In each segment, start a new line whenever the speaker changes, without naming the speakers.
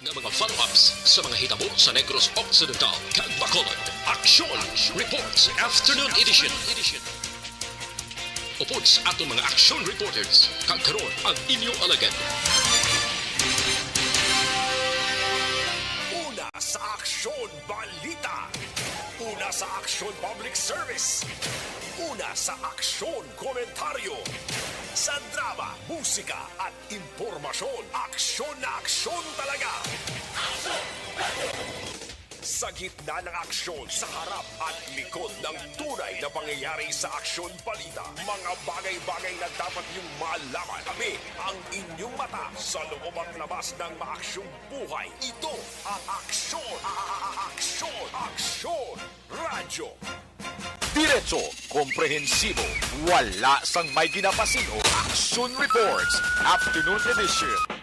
Nga mga follow-ups sa mga hitabo sa Negros Occidental, kag Bacolod. Action Reports Afternoon Edition. Upod sa atong mga action reporters, kag karon ang inyong alagad.
Una sa Aksyon Balita. Una sa Aksyon Public Service. Una sa Aksyon Komentaryo. Sa drama, musika at impormasyon, aksyon na aksyon talaga. Sa gitna ng aksyon, sa harap at likod ng tunay na pangyayari sa Aksyon Balita, mga bagay-bagay na dapat niyong malaman. Kami ang inyong mata sa loob at labas ng maaksyong buhay. Ito ang Aksyon! Aksyon! Radyo!
Diretso, komprehensibo, wala sang may ginapasino. Action Reports, Afternoon Edition.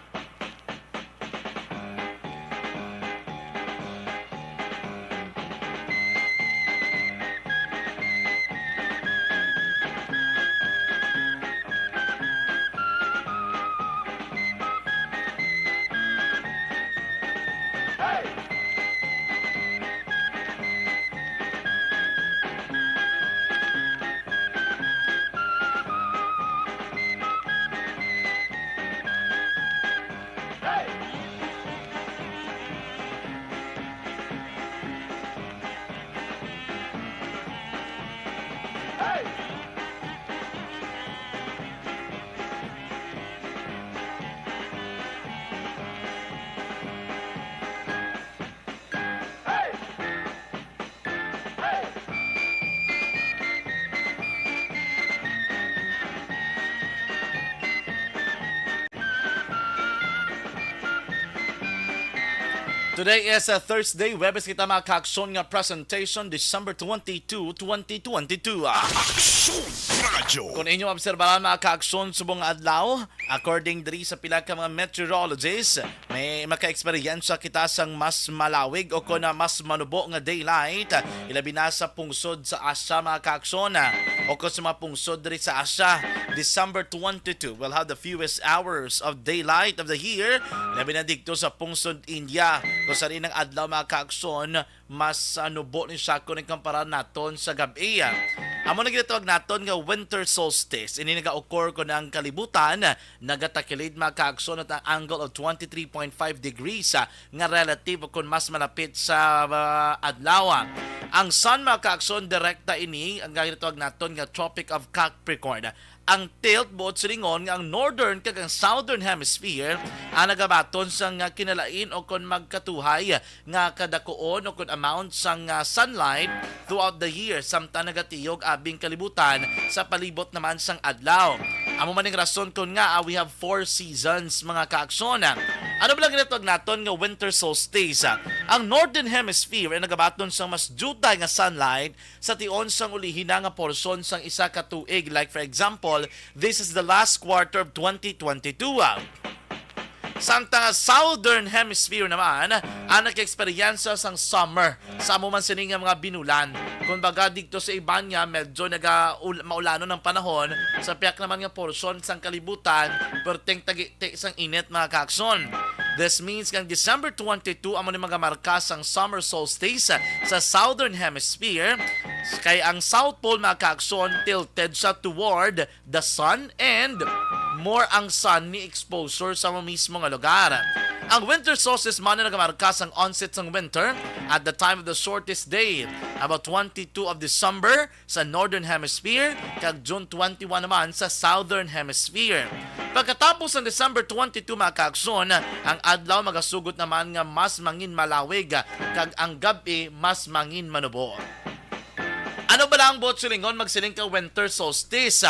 Today is a Thursday, Webes kita mga kaaksyon nga presentation, December 22, 2022.
Aksyon Radyo!
Kung inyong obserbahan mga kaaksyon subong adlaw, according diri sa pila ka mga meteorologists, may maka-eksperyensya kita sang mas malawig o kung mas manubo nga daylight, ilabi na sa pungsod sa Asya mga kaaksyon, o kung sa mga pungsod diri sa Asya, December 22 will have the fewest hours of daylight of the year, ilabi na dito sa pungsod India. Kung sa rin ang adlaw mga kaaksyon, mas nubo ni siya kung ikumpara naton sa gabi. Amo na ginatawag naton nga winter solstice. Ini nag-occur ko ng kalibutan, nagatakilid mga kaaksyon at ang angle of 23.5 degrees nga relative kung mas malapit sa adlaw. Ang sun mga kaaksyon, direkta ini ang ginatawag naton nga Tropic of Capricorn. Ang tilt buot silingon nga ang northern kag ang southern hemisphere ang nagabaton sa nga kinalain o kon magkatuhay nga kadakuon o kon amount sang sunlight throughout the year samtang nagatiyog abing kalibutan sa palibot naman sang adlaw. Amo maning rason kon nga we have 4 seasons mga kaaksyon. Ano ba lang ginatawag naton nga winter solstice? Ang northern hemisphere ay nagabaton sang mas jutay nga sunlight sa tion sang ulihina nga porsyon sang isa ka tuig. Like for example, this is the last quarter of 2022. Samtang southern hemisphere naman ang nag-eksperyensya sang summer sa amuman sining mga binulan. Kung baga dito sa iban niya medyo maulano ng panahon sa piyak naman nga porsyon sang kalibutan perteng tagi-ti sang init mga kaaksyon. This means kang December 22 amo ni mga marka sang summer solstice sa southern hemisphere kay ang South Pole mga kaaksyon tilted siya toward the sun and more ang sun ni exposure sa mismo nga lugar. Ang winter solstice man na nagamarka sang onset sang winter at the time of the shortest day, about 22 of December sa northern hemisphere kag June 21 naman sa southern hemisphere. Pagkatapos ng December 22 mga kaaksyon, ang adlaw magasugot naman nga mas mangin malawig kag ang gabi mas mangin manubo. Ano ba lang bot silingon magsiling ka winter solstice?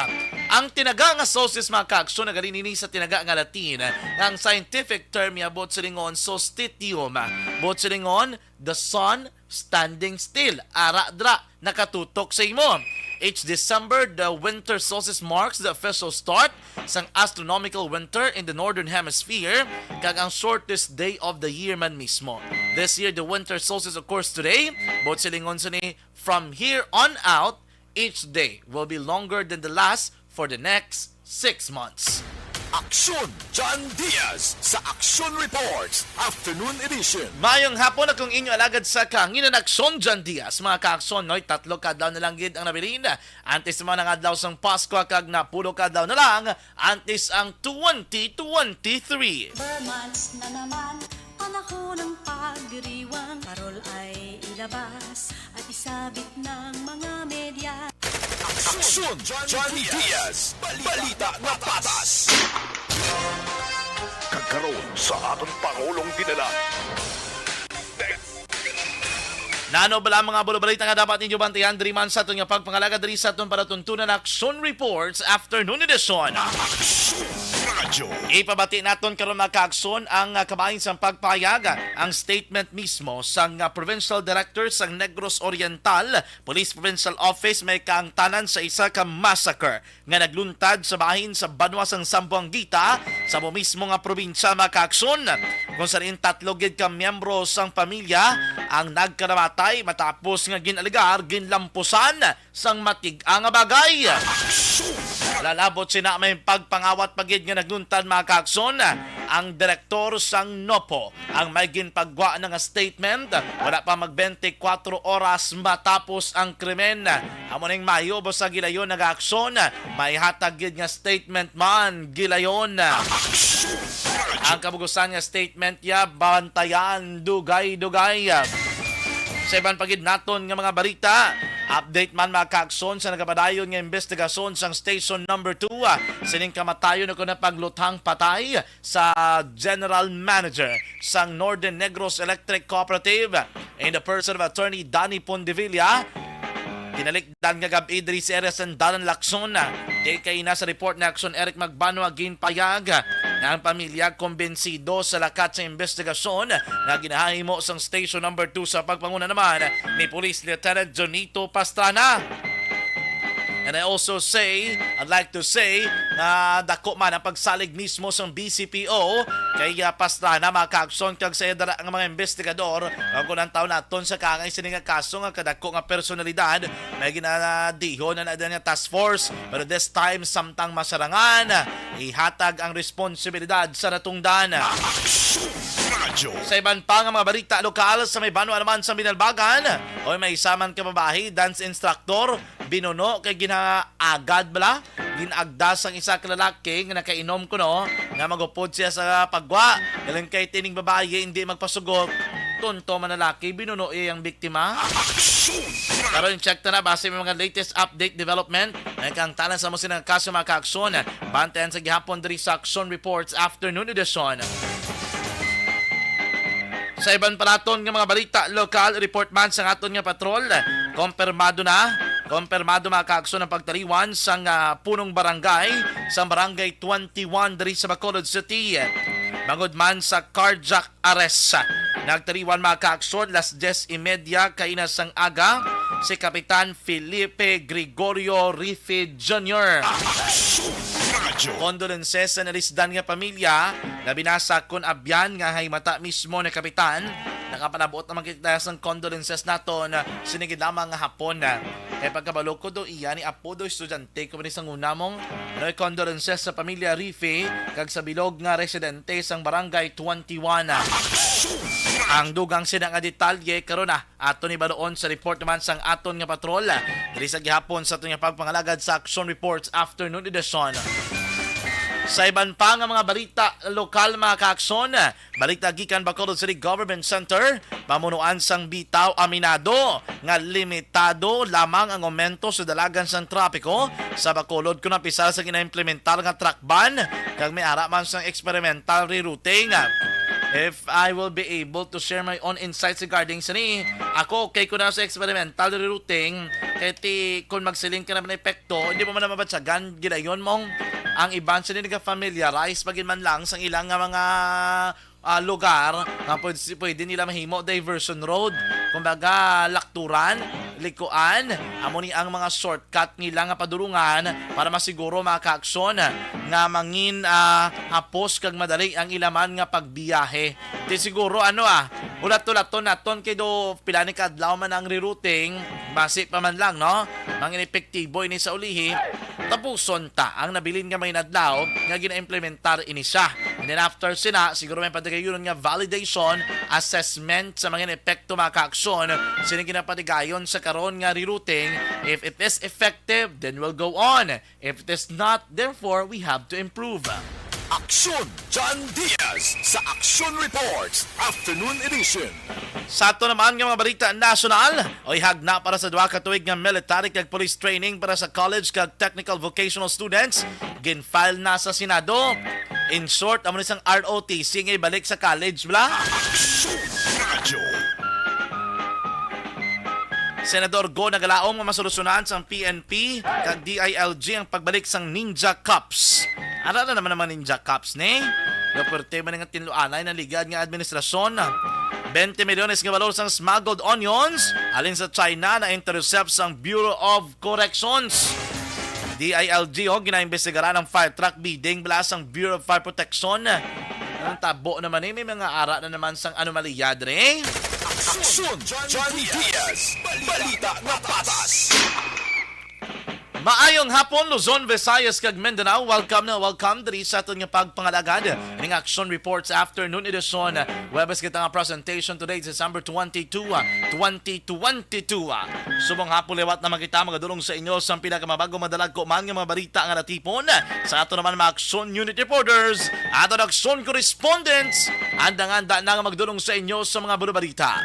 Ang tinaga nga solstice mga kaaksyon nagalinini sa tinaga nga Latin. Ang scientific term niya bot silingon solstitium. Bot silingon the sun standing still. Ara-dra nakatutok sa imo. Each December, the winter solstice marks the official start sang astronomical winter in the northern hemisphere kag ang shortest day of the year man mismo. This year, the winter solstice occurs today. Bot silingon sa ni, from here on out, each day will be longer than the last for the next 6 months.
Aksyon John Diaz sa Action Reports Afternoon Edition.
Mayong hapon na kung inyo alagad sa kanginan Akson John Diaz. Mga kaakson, noy, 3 kadlaw na lang gid ang nabilin. Antes mga nangadlaw sang Pasko kag napulo kadlaw na lang. Antes ang 2023.
Months na naman, panahon ng pagdiriwang. Parol ay ilabas at isabit ng mga media.
Aksyon John Diaz. Balita na patas.
Kagkaroon sa atong Pangulong dinala.
Nano bala mga bulabalita nga dapat ninyo bantayan diri man sa atong pagpangalaga diri sa atong paratuntunan Action Reports Afternoon Edition.
Radyo.
Ipabati naton karon mga kaakson ang kabahin sa pagpahayag ang statement mismo sang Provincial Director sang Negros Oriental Police Provincial Office may kaangtanan sa isa ka massacre nga nagluntad sa bahin sa Banwa sang Zamboanguita sa mismo nga probinsya mga kaakson kung saan 3 gid ka miyembro sang pamilya ang nagkaramatay matapos nga ginaligar ginlampusan sang matig-a nga bagay. Lalabot sina may pagpangawat pagid nga nagluntad mga kaakson ang direktor sang NOPO ang may ginpagwa ng statement wala pa mag 24 oras matapos ang krimen. Amo ning Mayo sa gilayon nag-aksyon may hatag gid nga statement man gilayon. Ang kabugusan nga statement ya bantayan dugay-dugay. Sa iban pagid naton nga mga balita, update man mga kaakson sa nagapadayon nga investigasyon sang station number 2 sining kamatayon ako na pagluthang patay sa general manager sang Northern Negros Electric Cooperative in the person of attorney Danny Pondevilla. Tinalikdan nga gabi diri sa area sa Dalan Lacson. Di kay na sa report na Action Eric Magbanwa ginpayag na ang pamilya kumbensido sa lakat sa investigasyon na ginahimo sang station number 2 sa pagpanguna naman ni Police Lieutenant Jonito Pastrana. And I'd like to say na dako man ang pagsalig mismo sa BCPO kay Pastrana mga kaakson kag sa dara nga mga investigador ang kunang taon naton sa kangay sini nga kaso nga kadako nga personalidad may ginadihon na nga task force pero this time samtang masarangan ihatag ang responsibilidad sa natungdan. Sa iban pa nga mga balita lokal sa may Banwa naman sa Binalbagan o may isaman ka babae dance instructor binuno kay ginaagad bala ginagdas ang isa ka lalaki nga nakainom kuno nga magupod siya sa pagwa galing kay tining babae hindi magpasugot tunto man lalaki binuno ang biktima. Karon check ta na base may mga latest update development ay kang tanan sa mo sinang kaso mga kaakson bantayan sa gihapon diri sa Action Reports Afternoon Edition. Sa iban pa naton nga mga balita lokal report man sa aton nga patrol Kompirmado mga kaakson ang pagtaliwan sa punong barangay sa barangay 21 diri sa Bacolod City. Bangod man sa carjack arrest. Nagtaliwan mga kaakson las 10:30 kainas sang aga si Kapitan Felipe Gregorio Rife Jr. Condolences sa nalisdan nga pamilya na binasa kon abyan nga haymata mismo na kapitan. Nakapanabot naman kita sa condolences nato na sinigid lamang nga hapon na. Kaya pagkabalo ko do iya ni apo do estudyante ko sa una mong condolences sa pamilya Rife kag sa bilog nga residente sang barangay 21. Ang dugang sina nga detalye karon ato ni baloon sa report naman sang aton nga patrol diri sa gihapon sa aton nga pagpangalagad sa Action Reports Afternoon Edition. Sa iban pa nga mga balita lokal mga kaakson, balita gikan Bacolod City Government Center, pamunuan sang bitaw aminado nga limitado lamang ang aumento sa dalagan sang trapiko sa Bacolod kung napisal sa gina-implementar nga truck ban kag may ara man sang experimental rerouting. If I will be able to share my own insights regarding sa ni, ako okay ko na sa experimental rerouting kaya kung magsiling ka naman na epekto, hindi mo man na mabatsagan gidayon mong ang iban sa nila-familiarize pagin man lang sa ilang nga mga lugar na pwede nila mahimo diversion road kumbaga lakturan likuan amo ni ang mga shortcut nila nga padulungan para masiguro mga kaakson nga mangin hapos kag madali ang ilaman nga pagbiyahe di siguro ulat-ulaton naton kay do pila ni kadlaw man ang rerouting base pa man lang no mangin epektibo ini sa ulihi tapuson ta ang nabilin nga may nadlaw nga gina-implementar ini siya. And then after sina, siguro may patigayon nga validation, assessment sa mga epekto mga kaaksyon, sini ginapatigayon sa karon nga rerouting. If it is effective, then we'll go on. If it is not, therefore, we have to improve.
Aksyon John Diaz sa Action Reports Afternoon Edition.
Sa ato naman nga mga balita nasyonal, oy hagna para sa duha ka tuig nga military kag police training para sa college kag technical vocational students, gin-file na sa Senado. In short, amo isang ROTC nga ibalik sa college bla.
Aksyon Radyo.
Senador Go nagalaom nga masolusyonan sa PNP kag DILG ang pagbalik sang Ninja Cups. Ano na naman Ninja Cups ni? Kaperte man nga tinluanay ng ligad nga administrasyon. 20 milyones nga valor sang smuggled onions alin sa China na intercept sang Bureau of Corrections. DILG ginaimbestigaran ang fire truck bidding bala sang Bureau of Fire Protection. Ang tabo naman may mga ara na naman sang anomalya dre.
Aksyon John Diaz. Balita na patas.
Maayong hapon, Luzon, Visayas, kag Mindanao. Welcome diri sa aton nga pagpangalagad ning Action Reports Afternoon Edition. Webes kita nga presentation today, December 22, 2022. Subong hapon lewat na makita magadulong sa inyo sa pinakamabagong madalag ko man nga mga balita nga natipon sa ato naman mga Action Unit Reporters at ang Action Correspondents. Andang-anda na nga magdulong sa inyo sa mga balita.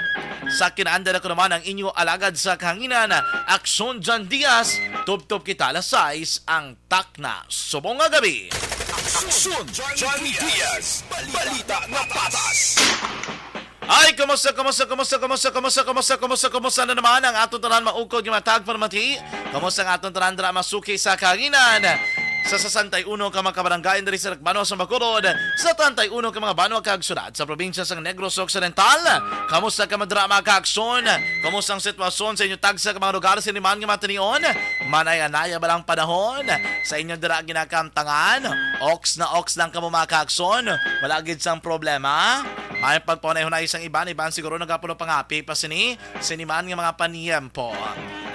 Sa kinaanda na ko naman ang inyo alagad sa kahanginan, Action John Diaz. Tub-tub kita alas 6 ang takna. Subong nga gabi.
Aksyon John Diaz. Balita na patas.
Ay, kumusta na naman ang atong tanan maukod nga matag parmati? Kumusta ang atong tanan dra masuki sa kahanginan? Sa 61 ka mga kabarangay diri sa Banwa sa Bacolod, sa 31 ka mga banwa kag syudad sa probinsya sa Negros Occidental. Kamusta ka madra mga kaaksyon? Kamusta ang sitwasyon sa inyo tagsa ka mga lugar sa liman nga matanion? Manay-anaya ba lang panahon? Sa inyo dira ginakamtangan? Ox na ox lang ka mo mga kaaksyon? Wala gid sang problema? May pagpaunay na isang iban siguro nagapulo pangapi pa siniman nga mga paniyempo.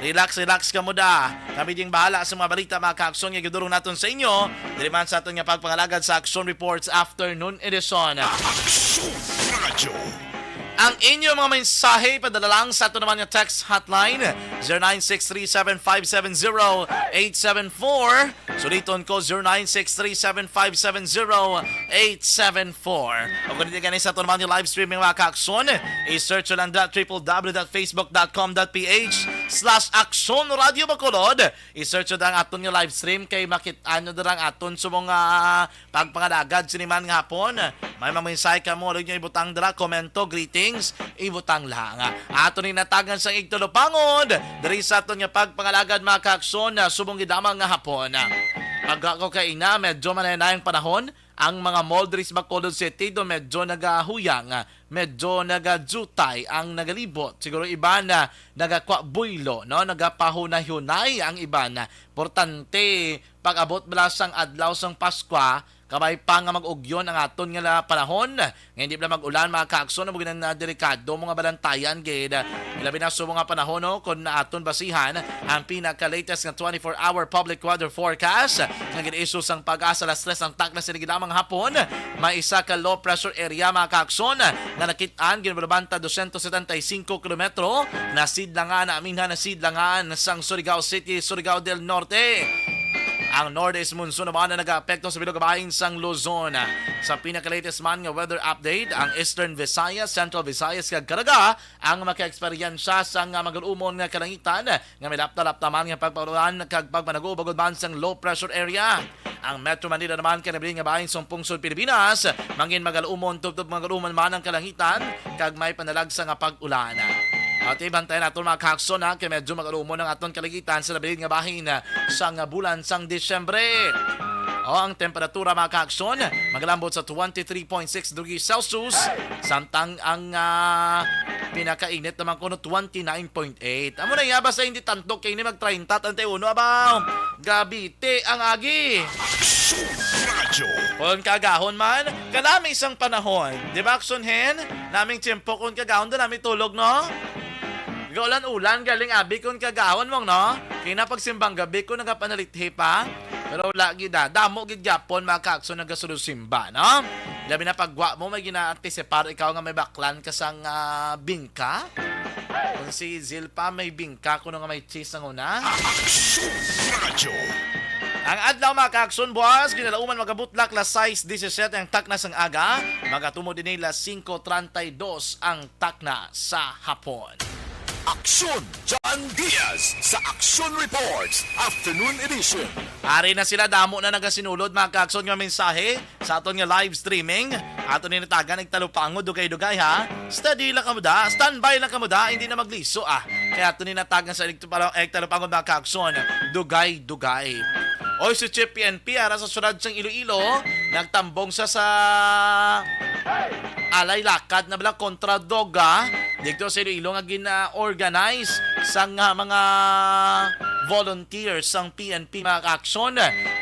Relax ka mo da. Kami ding bahala sa mga balita mga kaaksyon nga gidurong naton sa inyo. Diliman sa aton nga pagpangalagad sa Action Reports Afternoon Edition.
Aksyon Radyo.
Ang inyong mga mensahe padala lang sa ato naman nga text hotline 0963-7570-874. Suliton ko 0963-7570-874. O kung hindi ganit sa ato naman yung live streaming mga kaakson, i-search lang www.facebook.com.ph/Action Radio Bacolod. I-search lang aton yung live stream kay makitaan nyo darang aton sa mga pagpangalagad siniman nga hapon. May mga mensahe ka mo, rin nyo ibutang dara, komento, greetings, ibutang lang. Ato ni natagan sa igtulopangod, dari sa ato nga pagpangalagad mga kaakson na subong gidamang nga hapon. Pag ako kay ina, medyo manayang panahon, ang mga mall diri sa Bacolod City do medyo nagahuyang, medyo nagadjutay ang nagalibot. Siguro iba na nagakwa-buylo, no? Nagapahunay-hunay ang iba na. Importante, pag-abot balasang adlaw sang Paskwa, kamay pa nga mag-ugyon ang aton nga panahon. Ngayon hindi pala mag-ulan mga kaakson na mga na delikado mga balantayan gid. Ilabi na sa mga panahon no, kung na aton basihan ang pinaka-latest nga 24-hour public weather forecast nga gin-issue sang Pag-asa alas 3 ang takna sa lamang hapon. May isa ka low pressure area mga kaakson na nakitaan ginbalabanta 275 kilometro na sidlangan na aminhan na sidlangan sang Surigao City, Surigao del Norte. Ang Northeast Monsoon naman na nag-aapekto sa bilog kabahin sang Luzon. Sa pinaka-latest man nga weather update, ang Eastern Visayas, Central Visayas kag Caraga ang maka-eksperyensya sang mag-umon nga kalangitan nga may lapta-lapta man nga pagparulan kag pagpanago bagod man sang low pressure area. Ang Metro Manila naman kanabiling nga bahin sa Pungsod Pilipinas, mangin mag-umon tubtob mag-umon man ang kalangitan kag may panalagsa nga pag-ulan. At ibantayan natin mga kaakson kaya medyo mag-alumon ng aton kaligitan sa labiling nga bahin sa bulan sang Disyembre. Ang temperatura mga kaakson maglambot sa 23.6 degrees Celsius samtang ang pinakainit naman kuno 29.8. Amo na yaba sa hindi tantok kay ni mag-30 tante uno abaw. Gabite ang agi.
Radyo.
Kung kagahon man, kanami isang panahon. Di ba, Akson Hen? Naming tiyempo kung kagahon doon, namin tulog, no? Gaulan-ulan galing abi kung kagahon mong no. Kaya na pagsimbang gabi ko nagapanalit pa. Pero lagi da, damo gid gyapon makakso nagasulod simba, no? Labi na pagwa mo may gina-anticipar ikaw nga may baklan ka sang bingka. Kung si Zilpa may bingka kuno nga may cheese ang una.
Aksyon Radio.
Ang adlaw mga kaakson boss, ginalauman magabutlak la 6:17 ang takna sang aga, magatumo din nila 5:32 ang takna sa hapon.
Aksyon John Diaz sa Aksyon Reports Afternoon Edition.
Ari na sila, damo na nagasinulod mga kaakson nga mensahe sa aton nga live streaming. Aton ni natagan nagtalupangod dugay-dugay ha. Steady lang kamo da, standby lang kamo da, hindi na magliso Kaya aton ni natagan sa talupangod mga kaakson, dugay-dugay. Oy, si Chip PNP, ara sa syudad sang Iloilo, nagtambong sa alay lakad na bala kontra droga. Dito sa Iloilo nga gina-organize sang mga volunteers sang PNP mga aksyon.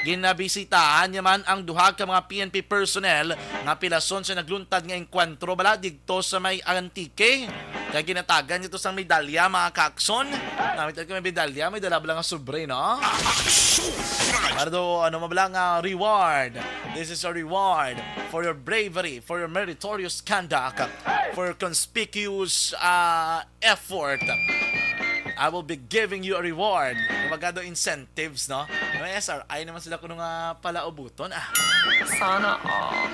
Ginabisitahan naman ang duha ka mga PNP personnel nga pilason sa nagluntad nga engkwentro bala dito sa may Antique. Kaya ginatagan dito sa medalya mga kakson. Namit ko may medalya, may dala bala nga sobre, no? Para do, mabala nga reward. This is a reward for your bravery, for your meritorious conduct, for your conspicuous effort. I will be giving you a reward. Kumbaga do incentives, no? May SRI naman sila kung nga palaubuton.
Sana all.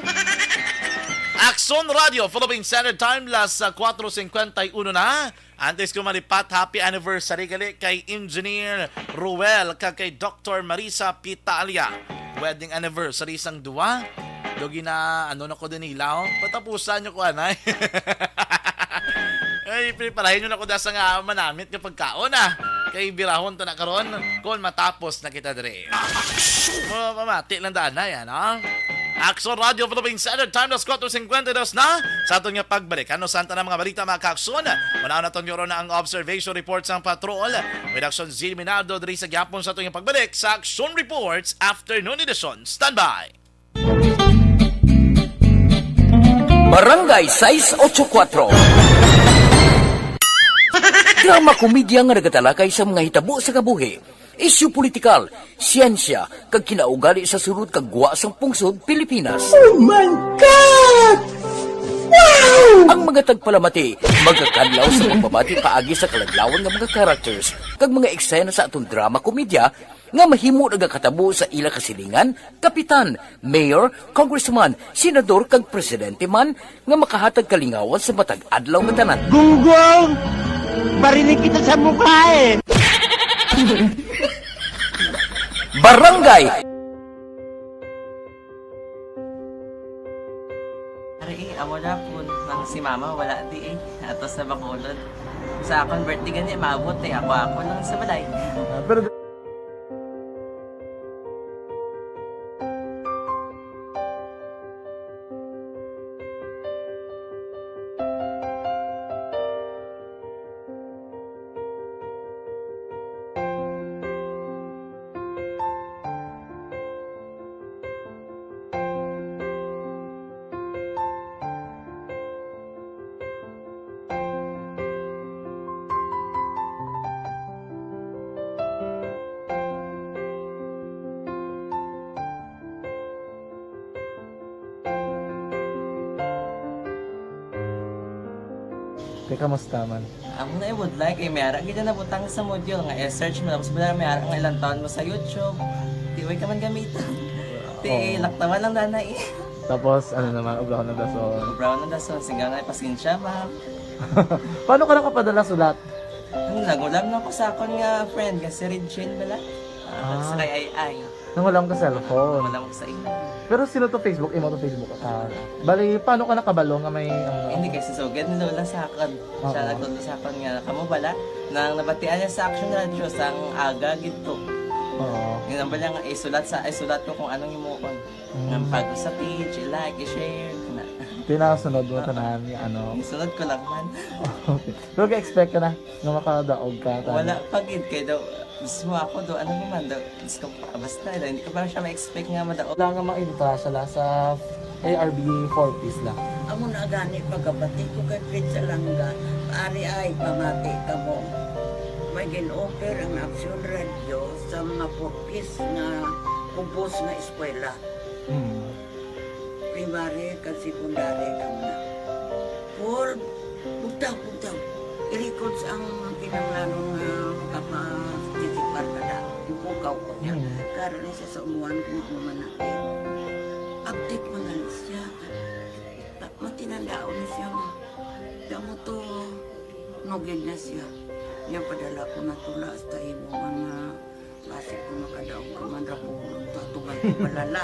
Aksyon Radio, Philippine Standard Time, las 4:51 na. Antes ko malipat, happy anniversary gali kay Engineer Ruel kay Dr. Marisa Pitalia. Wedding anniversary sang duwa. Dogi na, na ko din ilaw. Patapusan nyo ko, anay. Ay, preparahin nyo na ko da sa nga manamit kapag kaon, Kay birahon to na karon kung matapos na kita dire. Mamati lang daan na yan, Aksyon Radio Philippine Standard Time, 4:52 na sa aton nga pagbalik. Santa na mga balita mga kaakson. Manaw na ton na ang observation reports ng patrol. With Aksyon Z. Minardo diri sa gyapon sa aton nga pagbalik sa Aksyon Reports Afternoon Edition. Standby!
Barangay 684. Drama komedya nga nagatalakay sa mga hitabo sa kabuhi, isyu politikal, siyensya, kag kinaugali sa surut kag guwa sang pungsod Pilipinas. Oh my God! Wow! Ang mga tagpalamati, magkakadlaw sa pagbabati paagi sa kaladlawan ng mga characters, kag mga eksena sa atong drama komedya, nga mahimo nagakatabo sa ila kasilingan, kapitan, mayor, congressman, senador, kag presidente man, nga makahatag kalingawan sa matag adlaw nga tanan.
Gunggong! Barinig kita sa mukha
Barangay
Ari, amo na po nang si mama wala di atos na bakulod. Sa akong birthday gani maabot ako lang sa balay.
Kamusta man?
Amo na would like mayara gid na butang sa module nga search mo tapos bala mayara nga ilang taon mo sa YouTube. Di way ka man gamitan. Di laktawan lang danay.
Tapos naman, ublaw na daso.
Brown na daso sigaw na pasensya ma'am.
Paano ka nakapadala sulat?
Nagulam na ko sa akon nga friend nga si Regine bala. Sa kay ay.
Nang wala ka cellphone.
Wala mo sa ina.
Pero sino to Facebook? Imo to Facebook. Bali, paano ka nakabalo nga may...
Hindi kasi sugad ni Lola sa akin. Siya nagtulo sa akin nga, kamo bala, nang nabatian niya sa Action Radio sang aga gito.
Oo.
Yung bala nga, isulat ko kung anong imukon. Ng pag sa page, i-like, i-share.
Pinasunod mo tanan niya,
Isunod ko lang man.
Okay. Pero ka-expect ka na na makadaog ka.
Wala, pagid kayo daw. Gusto mo ako do, ano naman daw. Gusto ko, basta daw, hindi ko ba siya ma-expect nga madaog.
Wala nga maibita sila sa ARB 4 piece lang.
Amo na gani pagkabati ko kay Fritz Alanga. Ari ay pamati ka mo. May gin-offer ang Action Radio sa mga purpose na kubos na eskwela. Primary kag secondary kang na. For bugtaw. I-record sa ang pinanglanong kapasitikbar na da. Yung pukaw ko niya. Karoon siya sa umuan kung ako manakit. Update mo na siya. Matinandao na siya. Damo to, nugid na siya. Yan padala ko na tula hasta imo mga klase ko makadaog ka man ra po tatugan ko balala.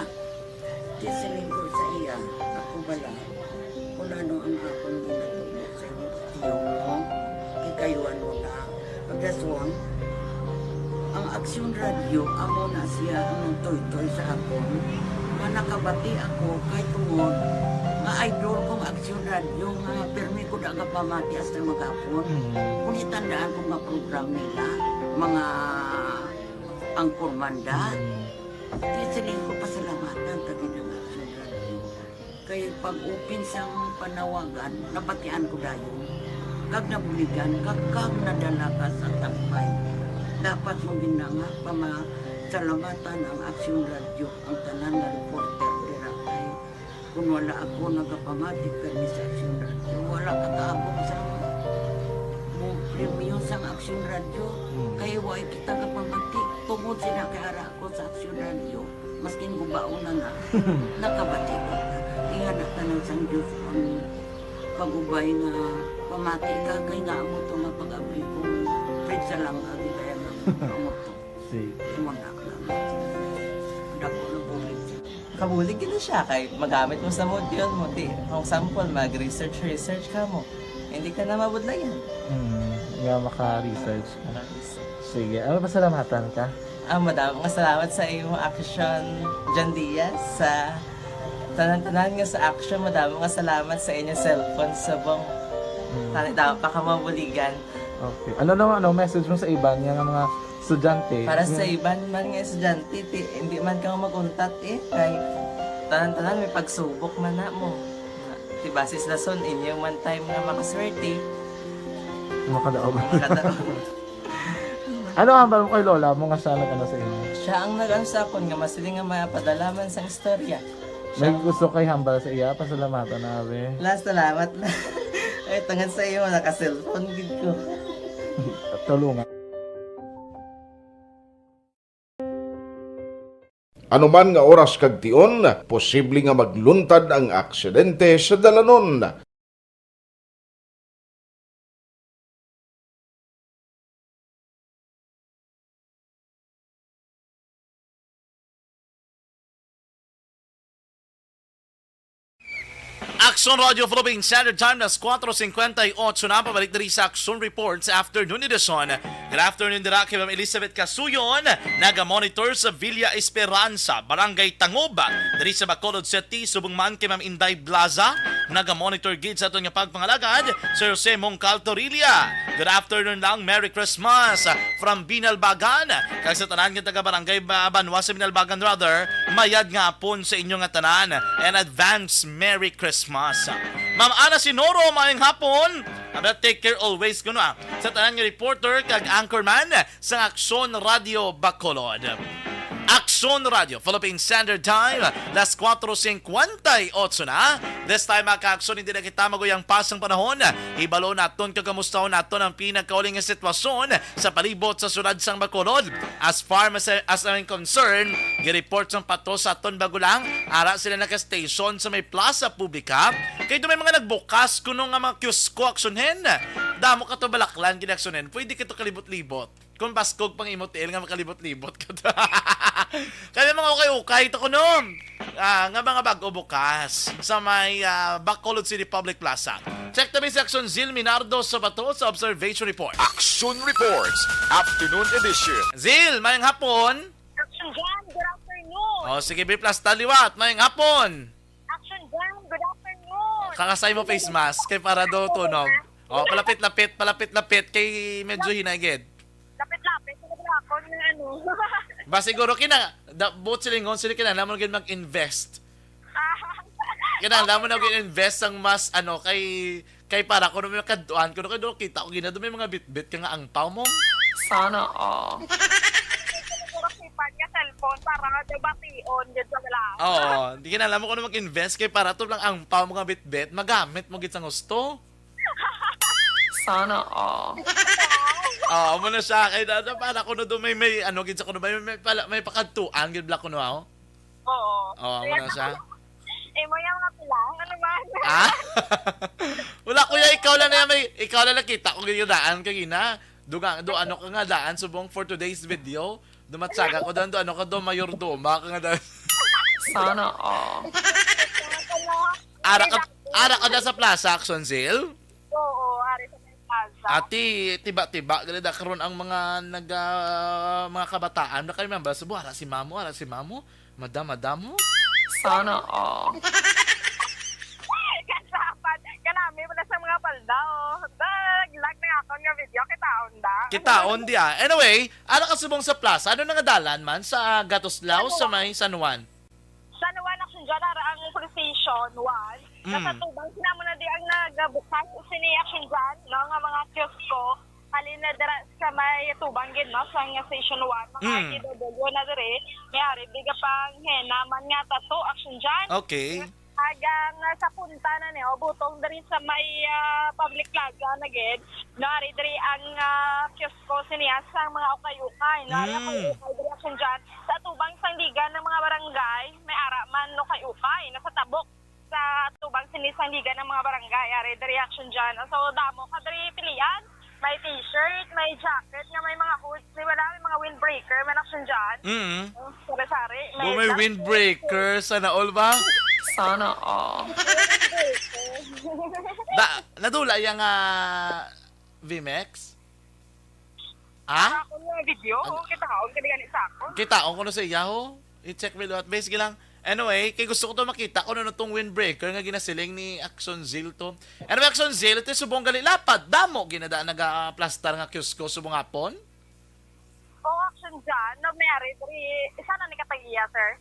Di siling ko sa iya, ako bala. Kung ano ang akong ginatulo sa iyo mo, kikayuan mo na. Pagdaswang, ang Action Radio, amo na siya ang toy-toy sa akon. Manakabati ako kay tungod nga idol kong Action Radio nga permi ko daga pamati hasta magapon. Kung itandaan ko nga program nila, mga angkormanda, tisiling ko pasalamatan tagin ng Action Radio. Kaya pag-upin sang panawagan, nabatian ko dayon. Kag nabuligan, kag nadala ka sa takpay. Dapat mo ginanga pamasalamatan ang Action Radio, ang tanan na reporter dira kay kung wala ako nagapamatik kami sa Action Radio, wala kakaabong sa premium sa Action Radio, kaya wala kita kapamatik. Tungod sila kay ara ako sa Action Radio, maskin gubaon na nakabati ko na. Inga na tanong sa Diyos ang pagubay na pamati ka, kaya nga mo ito mapag-abay kung Fred sa lang agi kaya nga mo ito. Imunak lang. Dako na bulit siya.
Kabulig gina siya kay magamit mo sa module mo. Di, kung sample, mag-research ka mo. Hindi ka na mabudlayan.
Nga maka-research ka. Sige, ano pasalamatan ka?
Madaming salamat sa iyong Action, John Diaz, sa tanan-tanan nga sa Action. Madaming salamat sa inyong cellphone sa bong dapat pa ka mabuligan.
Okay. Ano naman, message mo sa iba nga mga estudyante?
Para sa iban man nga estudyante, hindi man ka maguntat kay tanan-tanan may pagsubok man na mo. Ti basis lason inyong man time nga makaswerte.
Makadaog. Ano ang mo kay Lola mo nga siya nag-ano sa inyo?
Siya ang nag-ansakon nga masiling nga mapadalaman sang istorya.
May gusto kay hambal sa iya, pasalamatan nabe.
Last salamat na. Ay, tangan sa iyo, naka-cellphone gid ko.
Tulungan.
Anuman nga oras kag tion, posible nga magluntad ang aksidente sa dalanon.
Action Radio Philippine Standard Time, nas 4:58 na, pabalik na rin sa Action Reports Afternoon Edition. Good afternoon dira kay Ma'am Elizabeth Casuyon, naga-monitor sa Villa Esperanza, Barangay Tangoba, diri sa Bacolod City, subong man kay Ma'am Inday Blaza, naga-monitor gid sa aton nga pagpangalagad, Sir Jose Mongcal Torilla. Good afternoon lang, Merry Christmas from Binalbagan. Kag sa tanan nga taga Barangay Banwa sa Binalbagan rather, mayad nga pon sa inyo nga tanan and advance Merry Christmas. Ma'am Ana Sinoro, maayong hapon. Take care always kuno sa tanan nga reporter kag anchorman sa Action Radio Bacolod. Action Radio, Philippine Standard Time, las 4:58 na. This time, mga ka-action, hindi na kita magoyang pasang panahon. Ibalo naton kagamustaon naton ang pinagkauling nga sitwasyon sa palibot sa sulad sang Bacolod. As far as I'm concerned, gi-report sang pato sa aton bago lang, ara sila naka-station sa may plaza publika. Kaya may mga nagbukas kuno nga mga kiosko aksyonen. Damo ka to balaklan ginaksyonen, pwede ka to kalibot-libot. Kung baskog pang imotel nga makalibot-libot ka to. Kaya mga ukay-ukay ito ko noon. Nga mga bago bukas sa may Bacolod City Public Plaza. Check tabi sa Action Zil Minardo sa bato sa Observation Report.
Action Reports Afternoon Edition.
Zil, mayang hapon.
Action Jam, good afternoon.
O sige, B+ taliwat, mayang hapon.
Action Jam, good afternoon.
Kakasay mo face mask kay para do tunog. O, palapit-lapit kay medyo hinagid.
Lapit-lapit, ako ng ano.
Ba siguro buot silingon sila kinahanglan mo gid mag-invest. Kinahanglan mo na mag-invest ang mas kay Kay para ko naman kaduan ko kayo kita ko ginado may mga bit-bit ka nga ang pao mo.
Sana all.
Siguro sipan ka cellphone para debation dyan sa galang.
Oo, hindi ka na alam mo kung ano mag-invest kay para to lang ang pao mga bit-bit, magamit mo git sa gusto.
Sana all.
Oo, mo na siya kay dada para ko no do may ano gid sa kuno may pakadtuan gid black kuno ako.
Oo.
Oo, mo na siya.
Mo yung mga pila. Ano ba?
Ah? Wala kuya, ikaw lang na ikaw lang nakita ko yung daan kagina. Do ano ka nga daan subong for today's video. Dumatsaga ko dan do ano ka do mayordoma ka nga daan.
Sana all.
Ara ka na sa Plaza Action Sale.
Oo, ari sa may plaza.
Ati, tiba-tiba galida karon ang mga mga kabataan na kayo member subo ara si mamo, madam mo.
Sana all.
Kasapan, kanami mo na sa mga palda, oh. Nag-lag na ako ng video, kitaon da.
Kitaon di ah. Anyway, ano ka subong sa plaza? Ano nga dalan man sa Gatoslao sa may San Juan?
San Juan Action dyan, ang police station 1. Nasa tubang, sinamo na di ang nagbukas sini Action dyan, no, nga mga kiosko. Halina dira sa may tubang gid no sa nga station 1 mga IDW na dire may ari biga pang henaman nga tato Action dyan.
Okay.
Hagang sa punta na niyo butong diri sa may public plaza na gid nari diri ang kiosko siniya sa mga ukay-ukay nari ukay diri Action dyan sa tubang sandigan ng mga barangay may ara man no kay-ukay nasa tabok sa tubang sinisandigan ng mga barangay ari diri Action dyan so damo ka diri pilian. May t-shirt, may jacket, nga may mga hoods, may mga windbreaker, may Action dyan. Sari-sari.
May windbreaker, sana all ba?
Sana all.
Nadula yung VMAX? Ha?
Ako yung video, kitaon ka ganit sa ako.
Kitaon ko na sa Yahoo. I-check mo at basically lang. Anyway, kay gusto ko to makita kung ano tong windbreaker nga ginasiling ni Action Zil to. Anyway, Action Zil, ito subong gali lapad. Damo, ginadaan nag-plastar nga kiosko subong hapon?
Action dyan, no, mayari, isa na ni Katagiya, sir.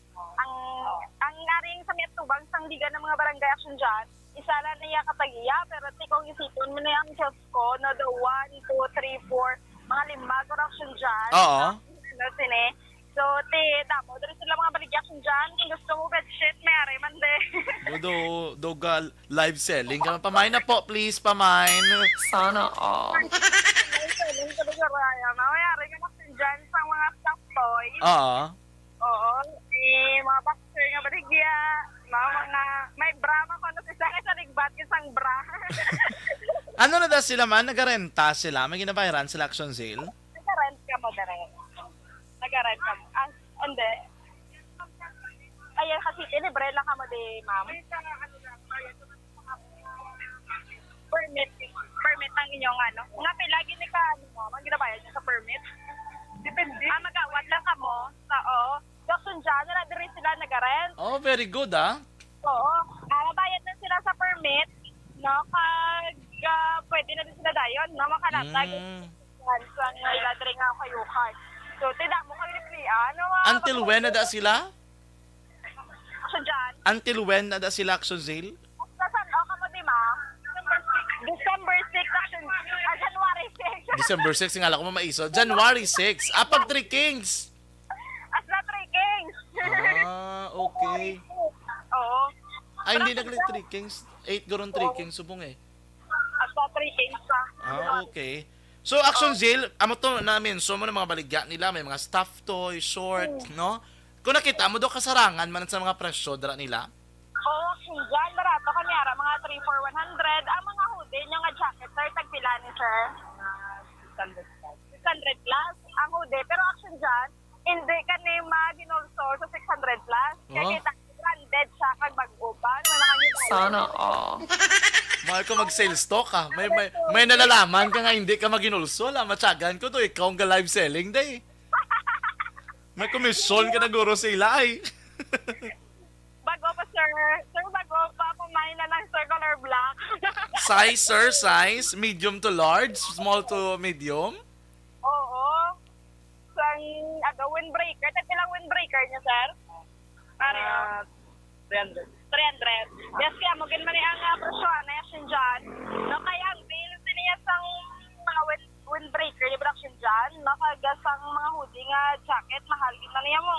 Ang naring sa Miatubang, sandigan ng mga barangay Action dyan, isa na niya Katagiya, pero tikong isipon mo na yung kiosko, no, the 1, 2, 3, 4, mga 5 Action dyan.
Oo.
No, sine. So, damo, doon sila mga baligyakin dyan. Kung gusto mo bedsheet, mayari man de.
Doga live selling. Pamain na po, please, pamain.
Sana all.
Live selling ko doon raya. Mayari ka na dyan sa mga stuff toys.
Oo.
Oo. Mga boxer nga baligya. May bra man ko na sa ligbat isang bra.
Ano na daw sila man? Nagarenta sila? May ginabayaran sila Action Sale?
Nag-rent ka mo direct. Nag-rent ka mo. Hindi. Ayan kasi libre lang ka mo di, ma'am. Permit ang inyong ano. Nga pilagi ni ka, ano mo, ang ginabayad niya sa permit. Depende. Magawat lang ka mo. Action dyan, diri sila nag-rent.
Oh, very good ah.
Oo. Mabayad na sila sa permit. No, pwede na din sila dayon. No, makalatag. So, ang iladri nga kayo card. So, tidak mo kayo liprian.
Until when na da sila?
Action dyan.
Until when na da sila Action Sale?
Saan ka mo, di ma? December 6, Action. January 6.
December 6, nga lang ko maiso. January 6. Pag 3 Kings.
As na 3 Kings.
Okay.
Oo.
Ay, hindi naglit 3 Kings. 8 goron 3 Kings, subong eh.
As na 3 Kings pa.
Okay. So, Action Sale, amo to namin, so mo na mga baligya nila, may mga stuffed toy, short, no? Kung nakita mo do kasarangan man sa mga presyo dara nila?
Action dyan, barato kanyara, mga 3 for 100. Ang mga hoodie, yung nga jacket, sir, tagpila ni sir. 600 plus ang hoodie. Pero Action dyan, hindi ka ni maginolso sa 600 plus. Kaya kita, branded siya kag mag-upan.
Sana all.
Mahal ko mag-sales stock ah. May nalalaman ka nga hindi ka maginulso. Matyagan ko to, ikaw ang live selling day. May komisyon ka na guro sila ay.
Bago pa sir. Sir, bago pa. Kumain na ng circular black.
Size sir, size. Medium to large, small to medium.
Oo. So, ang windbreaker. Tagpilang windbreaker niya, sir? 300. Yes, kaya mo man ang presyo na Action dyan. No, tagas ang mga hoodie nga jacket, mahal gid na niya mo.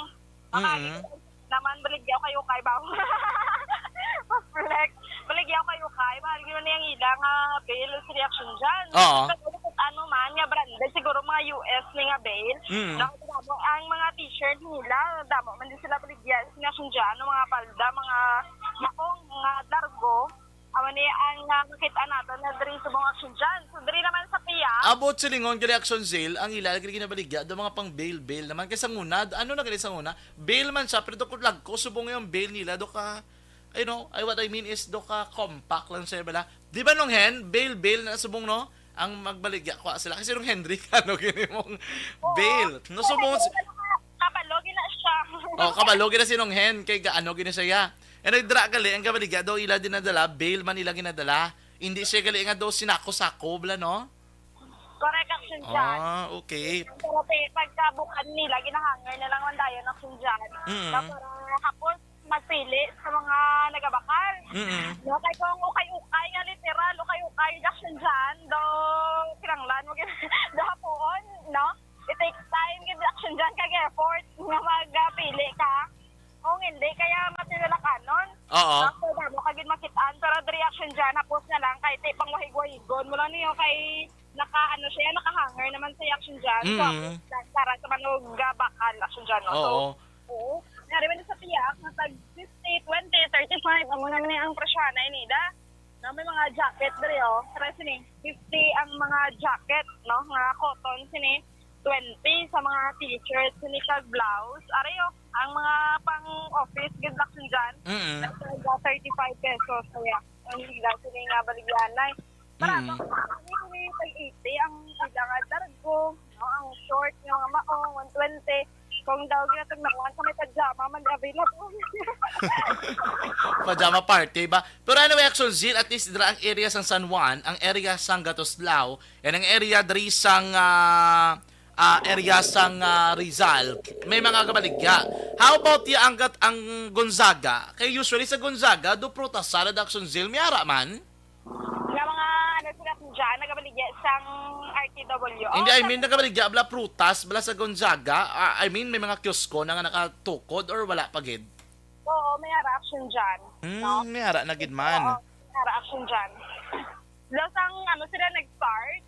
Naman baligyaw kayo kay bawo. Flex. Baligyaw kayo kay mahal gid na niyang ilang bail sa reaction dyan.
Oo.
Ano man nga branded siguro mga US ni nga bail. No, ang mga t-shirt nila, damo man din sila baligyan sa reaction dyan, mga palda, mga makong, mga largo. Awan ni ang makita nato na diri sa mga action dyan. So diri naman sa PIA.
Abot silingon gali action sale, ang ila gali ginabaligya do mga pang bail naman kay sa nguna, ano na gali sa nguna? Bail man siya pero do ko lag ko subong yung bail nila do ka what I mean is do ka compact lang siya bala. Di ba nung bail na subong no? Ang magbaligya ko sila kasi nung Hendrik gini mong bail. No subong
Kabalogi na siya.
kabalogi na sinong kay gaano gini siya. And nagdra gali ang kabaligya do ila dinadala, bail man ila ginadala. Hindi siya gali nga do sinako-sako bla no?
Correct action dyan.
Okay.
Pero pagkabukan nila, ginahanger na lang ang dayon action dyan. Na para hapon magpili sa mga nagabakal. No, kay kung ukay-ukay nga literal, ukay-ukay action dyan, do kinanglan mo do hapon, no? It takes time gid action dyan kag effort nga magpili ka. Kung hindi, kaya matinala kanon.
Oo.
So, damo kagid makitaan, pero the reaction dyan, napos na lang, kay tipang wahig-wahigon mo lang niyo, kay nakahanger naman sa action dyan. So, para sa manog bakal action dyan. No? So, oo. Nariman sa tiyak, natag 50, 20, 35, amo naman ang presyo na inida. No, may mga jacket diri Para sini, 50 ang mga jacket, no? Mga cotton sini. 20 sa mga t-shirts, sini kag blouse. Arayo, ang mga pang-office gid action dyan. 35 pesos. Kaya, ang hila sini nga baligyan na. Marami, kung tag-80 ang ilang largo, no? Ang short, yung mga maong, 120. Kung daw ginatag nakuhan sa may pajama, man available.
Pajama party ba? Pero anyway, Action Zil, at least dira ang area sang San Juan, ang area sang Gatoslao, and ang area diri sang area sang Rizal, may mga kabaligya. How about ang Gonzaga? Kay usually sa Gonzaga, do prutas salad Action Zil, miyara man?
Nga mga sila dyan, nagabaligya sang RTW.
Hindi, I mean, nagabaligya, bala prutas, bala sa Gonzaga, I mean, may mga kiosko na nga nakatukod or wala pagid?
Oo, may action dyan. No?
May hara na gid man.
Oo, may action dyan. Plus ang sila nag-start,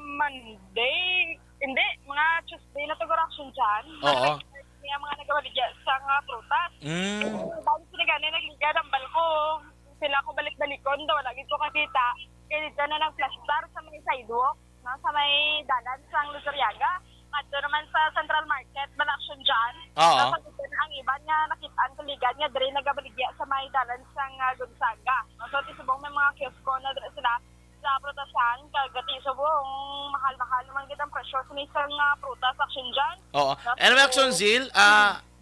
Monday, hindi, mga Tuesday na tag action dyan.
Oo.
May mga nagabaligya sang prutas. Bago sila gani, nagligad ang balko. Sila ko balik-balikon daw, lagi ko kakita. Kaya dito na ng flash bar sa may sidewalk, no? Sa may dalan sa Luzuriaga. At doon naman sa Central Market, Balaction dyan.
Oo.
Tapos dito na ang iba niya, nakitaan ko ligan niya, dre nagabaligya sa may dalan sa Gonzaga. No? So, tisubong may mga kiosko na dre sila sa prutasan, kagati subong mahal-mahal naman kitang presyo sa isang prutas action dyan.
Oo.
No?
Anyway, Action Zil,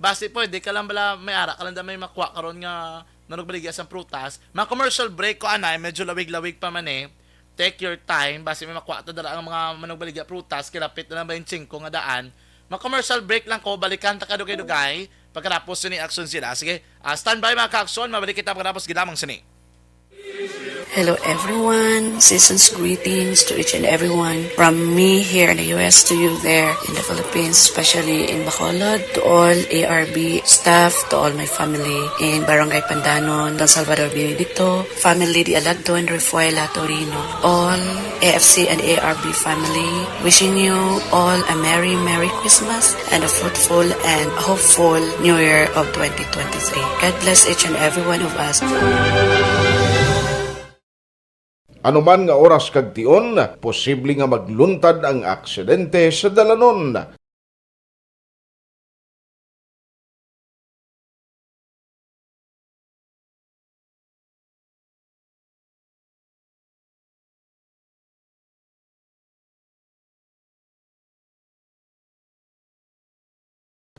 base po, di ka lang bala may ara, ka lang may makuha karon nga nanugbaligya sa prutas. Mga commercial break ko anay, medyo lawig-lawig pa man eh. Take your time, base may makuha ta dala ang mga manugbaligya prutas, kilapit na lang 25 nga daan. Mga commercial break lang ko, balikan ta kadugay-dugay pagkatapos ni Action sila. Sige, standby mga ka-action, mabalik kita pagkatapos gilamang sini.
Hello everyone, season's greetings to each and everyone from me here in the US to you there in the Philippines, especially in Bacolod, to all ARB staff, to all my family in Barangay Pandanon, Don Salvador Benedicto, family Di Alagdo and Refuela Torino, all AFC and ARB family, wishing you all a Merry Christmas and a fruitful and hopeful New Year of 2023. God bless each and every one of us.
Anuman nga oras kag tion, posible nga magluntad ang aksidente sa dalanon.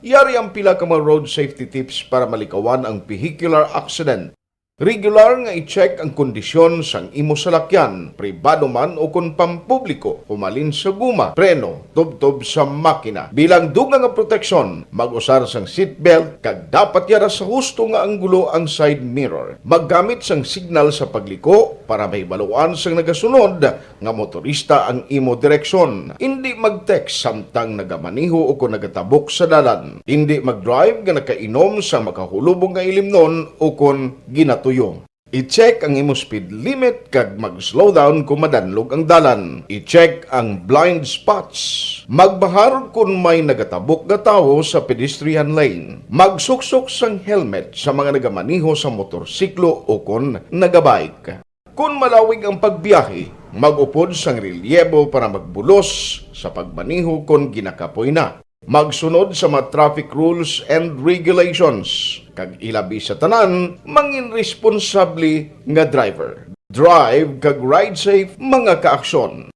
Yari ang pila ka mga road safety tips para malikawan ang vehicular accident. Regular nga i-check ang kondisyon sang imo salakyan, pribado man o kon pampubliko, umalin sa guma, preno, tubtob sa makina. Bilang dugang nga proteksyon, mag-usar sang seatbelt kag dapat yara sa husto nga anggulo ang side mirror. Maggamit sang signal sa pagliko para mahibaluan sang nagasunod nga motorista ang imo direksyon. Hindi mag-text samtang nagamaniho o kung nagatabok sa dalan. Hindi mag-drive nga nakainom sa makahulubong nga ilimnon o kung ginatuyong. I-check ang imo speed limit kag mag-slow down kung madanlog ang dalan. I-check ang blind spots. Magbahar kung may nagatabok nga tawo sa pedestrian lane. Magsuksok sang helmet sa mga nagamaniho sa motorsiklo o kung nagabike. Kung malawig ang pagbiyahe, mag-upod sang relyebo para magbulos sa pagmaniho kung ginakapoy na. Magsunod sa mga traffic rules and regulations. Kag ilabi sa tanan, mangin responsable nga driver. Drive kag ride safe mga kaaksyon.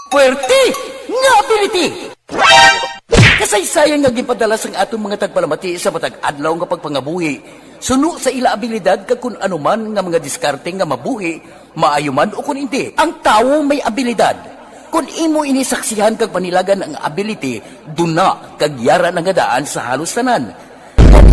Puwerte nga ability! Kasaysayan nga gipadala sang atong mga tagpalamati sa matag adlaw nga pagpangabuhi. Suno sa ila abilidad kag kun anuman nga mga diskarte nga mabuhi, maayo man o kun hindi. Ang tawo may abilidad. Kung imo inisaksihan kag panilagan ang ability, duna kag yara nga daan sa halos tanan.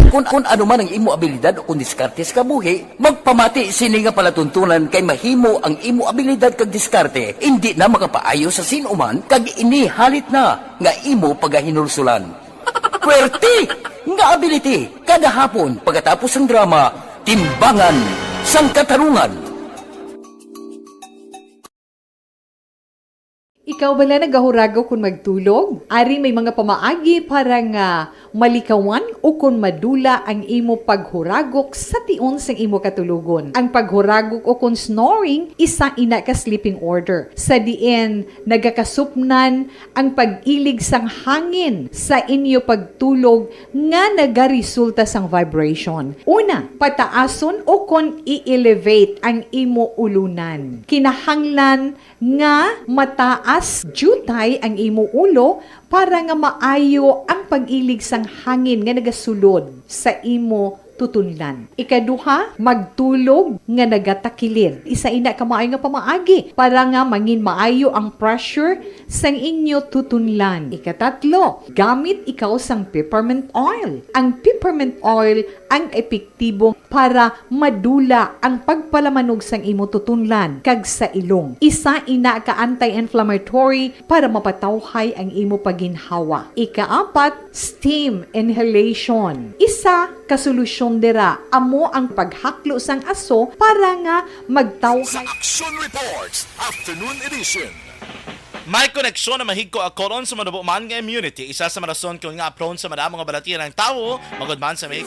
Kung anuman ang imo abilidad o kun diskarte sa kabuhi, magpamati sini nga palatuntunan kay mahimo ang imo abilidad kag diskarte, hindi na makapaayo sa sinuman kag inihalit na nga imo pagahinulsulan. Puwerte nga ability kada hapon pagkatapos ng drama, Timbangan sang Katarungan.
Ikaw bala nagahuragaw kung magtulog? Ari may mga pamaagi para nga malikawan o kung madula ang imo paghuragok sa tion sang imo katulugon. Ang paghuragok o kung snoring, isa ina ka sleeping order. Sa diin, nagakasupnan ang pag-ilig sang hangin sa inyo pagtulog nga nagaresulta sang vibration. Una, pataason o kung i-elevate ang imo ulunan. Kinahanglan nga mataas jutay ang imo ulo para nga maayo ang pag-ilig sang hangin nga nagasulod sa imo tutunlan. Ikaduha, magtulog nga nagatakilid. Isa ina ka maayo nga pamaagi para nga mangin maayo ang pressure sang inyo tutunlan. Ikatatlo, gamit ikaw sang peppermint oil. Ang peppermint oil ang epektibo para madula ang pagpalamanog sang imo tutunlan kag sa ilong. Isa ina ka anti-inflammatory para mapatawhay ang imo paginhawa. Ikaapat, steam inhalation. Isa ka solusyon dira amo ang paghaklo sang aso para nga magtawhay
sa Action Reports Afternoon Edition.
May koneksyon na mahigko ako ron sa manubo man nga immunity. Isa sa marason kung nga prone sa madamong mga balatian ng tao, magudman sa may...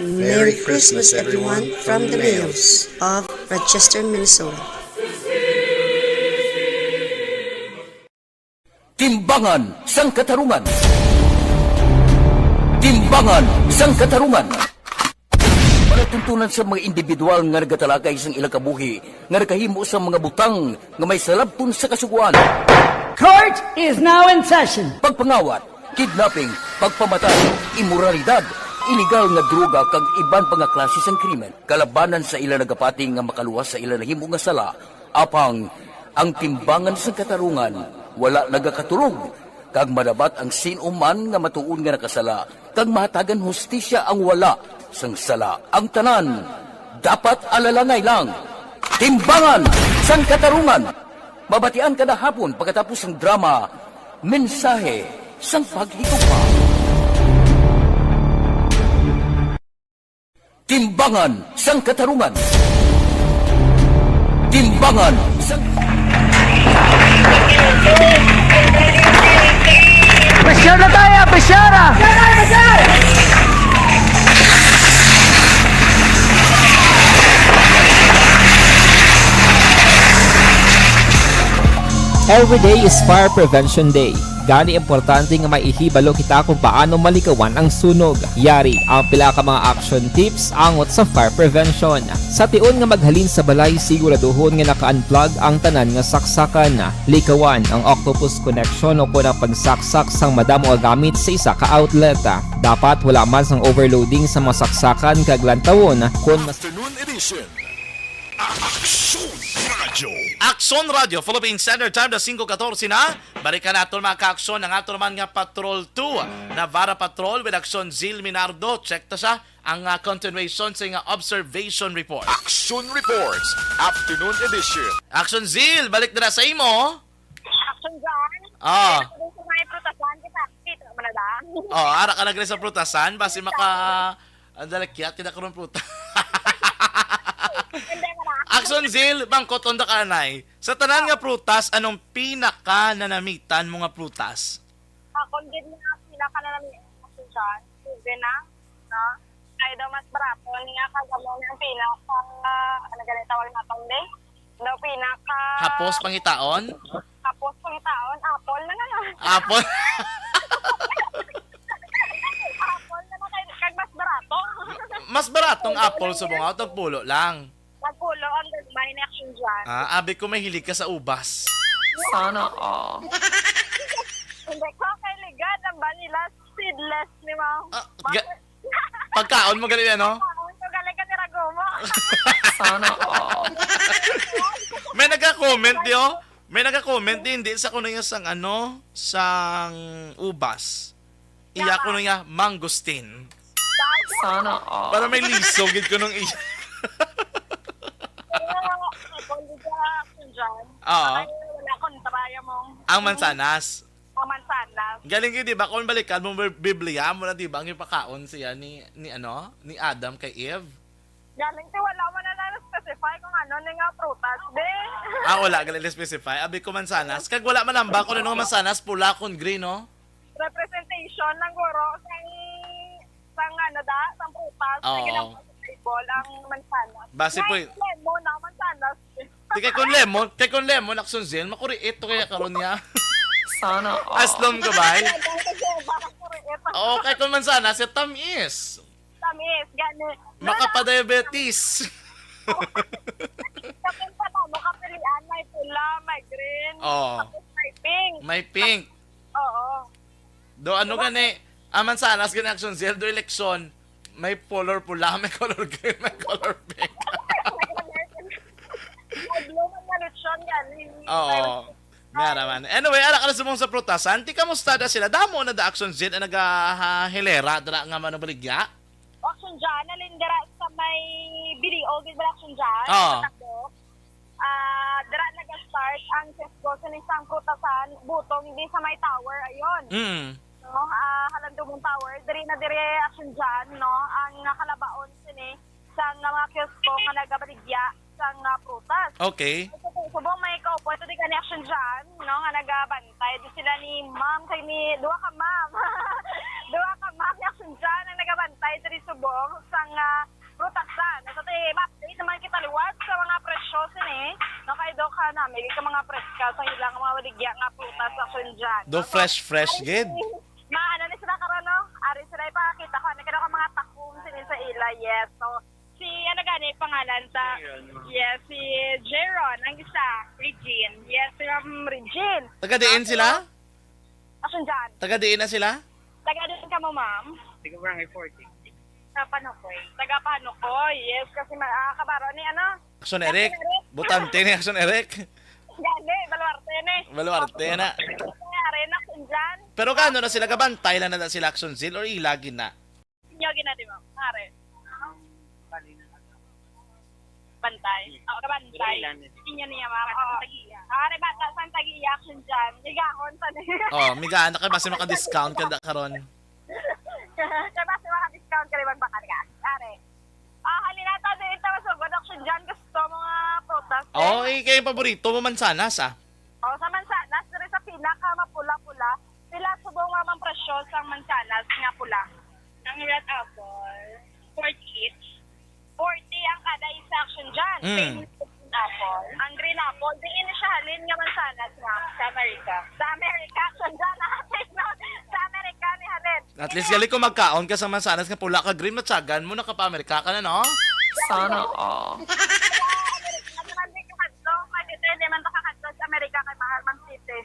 Merry Christmas everyone from the Mayos of Rochester, Minnesota.
Timbangan sang Katarungan. Timbangan sang Katarungan. Palatuntunan sa mga individual nga nagatalakay sang ilang kabuhi, nga nakahimo sa mga butang nga may salabton sa kasuguan.
Court is now in session.
Pagpangawat, kidnapping, pagpamatay, imoralidad, illegal nga droga kag iban pa nga klase sang krimen, kalabanan sa ilang nagapating nga makaluwas sa ilang nahimo nga sala, apang ang timbangan sang Katarungan wala nagakatulog, kag madabat ang sinuman nga matuon nga nakasala, kag mahatagan hustisya ang wala sang sala. Ang tanan, dapat alalangay lang. Timbangan sang Katarungan. Mabatian kada hapon pagkatapos ng drama, Mensahe sang Paghigugma. Timbangan sang Katarungan. Timbangan sang...
Presyar na tayo! Presyara!
Every day is Fire Prevention Day. Gani importante nga maihibalo kita kung paano malikawan ang sunog. Yari ang pila ka mga action tips angot sa fire prevention. Sa tion nga maghalin sa balay, siguraduhon nga naka-unplug ang tanan nga saksakan. Likawan ang octopus connection o kung ang pagsaksak sang madamo nga gamit sa isa ka outlet. Dapat wala man sang overloading sa masaksakan kag lantawon kung mas
Afternoon edition. Action Radio.
Action Radio, Philippine Standard Time na 5:14 na. Balikan natin mga ka-aksyon ng ato naman nga Patrol 2, Navarra Patrol with Action Zil Minardo. Check to siya ang continuation sa nga observation report.
Action Reports. Afternoon edition.
Action Zil, balik na sa imo.
Action dyan.
Ah.
Kung sa may prutasan kita, kita mo na da.
Oh, ara ka nagre sa prutasan basi maka andalakyat kita karon pruta. Action Zil, bangkot onda ka anay. Sa tanan nga prutas, anong pinaka nanamitan mo nga prutas?
Kung din na pinaka na namin action dyan, sige na, no? Ay daw mas barato, niya kagamo ng pinaka, ano ganito tawag na tonde? No, pinaka...
Hapos pangitaon?
Hapos pangitaon, apple na nga.
Apple?
Apple na nga kag mas barato.
Mas baratong apple sa bunga, o pulo lang.
Magpulo ang gagmay na action dyan.
Abi ko mahilig ka sa ubas.
Sana all.
Hindi ko kailigan ang vanilla seedless ni Mao.
Pagkaon mo galing ano?
Ito galing ka ni Ragomo.
Sana all.
May nagka-comment yo. May nagka-comment din sa kuno niya sang ano, sang ubas. Iya ko niya mangosteen.
Sana all.
Para may lisog gid ko nung iya.
Wala akong traya mo.
Ang mansanas.
Ang mansanas.
Galing yun, di ba? Kung balikan mo Biblia mo na, di ba? Ang ipakaon siya ni Adam kay Eve.
Galing ti wala mo na specify kung ano ni nga prutas, be.
Wala. Galing specify. Abi ko mansanas. Kag wala man ang bako na nung mansanas, pula kon green, no?
Representation ng guro sang ano da, sang prutas.
Oo.
Ang mansanas.
Base po yun.
Lemon na mansanas.
Di kay kon lemon, Action Zil, makuriit to kaya karon niya.
Sana all.
Aslom ka ba? Oo, kay kon mansanas, si tamis.
Tamis, gani.
Makapadiabetes.
Kapag pa mo kapilian, may pula, may green, tapos may pink.
May pink.
Oo.
Do ano gani? Ang mansanas gani Action Zil, do eleksyon. May color pula, may color green, may color pink.
May blue man lechon gani.
Oo. Nga naman. Anyway, ala ka na sumong sa prutasan. Ti kamusta da sila? Damo na da Action Zil na nagahilera dara nga manabaligya?
Action dyan, nalindira sa may video, gid ba action dyan?
Oo.
Dira nag-start ang Tesco sa isang prutasan, butong hindi sa may tower, ayun. No, Halandumong Tower, diri action dyan, no? Ang kalabaon sini sa mga kiosko nga nagabaligya sa prutas.
Okay.
Subong may kaupo, ito di ka ni action dyan, no? Nga nagabantay. Di sila ni ma'am, kay ni, duwa ka ma'am. Duwa ka ma'am ni action dyan, ang nagabantay diri subong sa prutasan. So, update naman kita liwat sa mga presyo sini. No, kay do ka na, may ka mga preska sa ilang mga waligya nga prutas action dyan.
Do fresh gid.
Ano na sila karon, no? Ari sila ipakita ko. Nagkano ka mga takum sini sa ila, yes. So, si, ano gani, pangalan sa, yes, si Jeron, ang isa, Regine. Yes, si Regine.
Taga-diin sila?
Action dyan.
Taga-diin na sila?
Taga-diin ka mo, ma'am?
Taga Barangay 40.
Panukoy. Taga Panukoy, yes. Kasi kabaro ni, ano?
Action Eric. Butante ni Action Eric.
Gani,
Baluarte na.
Arena, action dyan.
Pero kano na sila kabantay lang na sila Action Zil or ilagi na?
Inyo ginadi, ma'am. Are. Bantay. Oo, kabantay. Inyo niya, ma'am. Oo. Are, bata, saan tagi-iya action dyan? Ligahon, saan
Migaan na kayo basi maka-discount kada karon.
Kaya basi maka-discount ka rin baka ka. Are. Halinata din ito masugod action dyan. Gusto mga prutas.
Kayo paborito mo mansanas
Sa mansanas, rin sa pinaka mapula-pula, sila subong mamang presyo sa mansanas nga pula. Ang red apple, 40 each. 40 ang kada isa action dyan. Green apple. Ang green apple, diin siya halin nga mansanas nga sa Amerika. Sa Amerika, action dyan
At least gali ko magkaon ka sa mansanas nga pula ka green matsagan mo nakapa-Amerika ka na, no? Sana all.
Hindi man nakakadto sa Amerika kay Maharman City.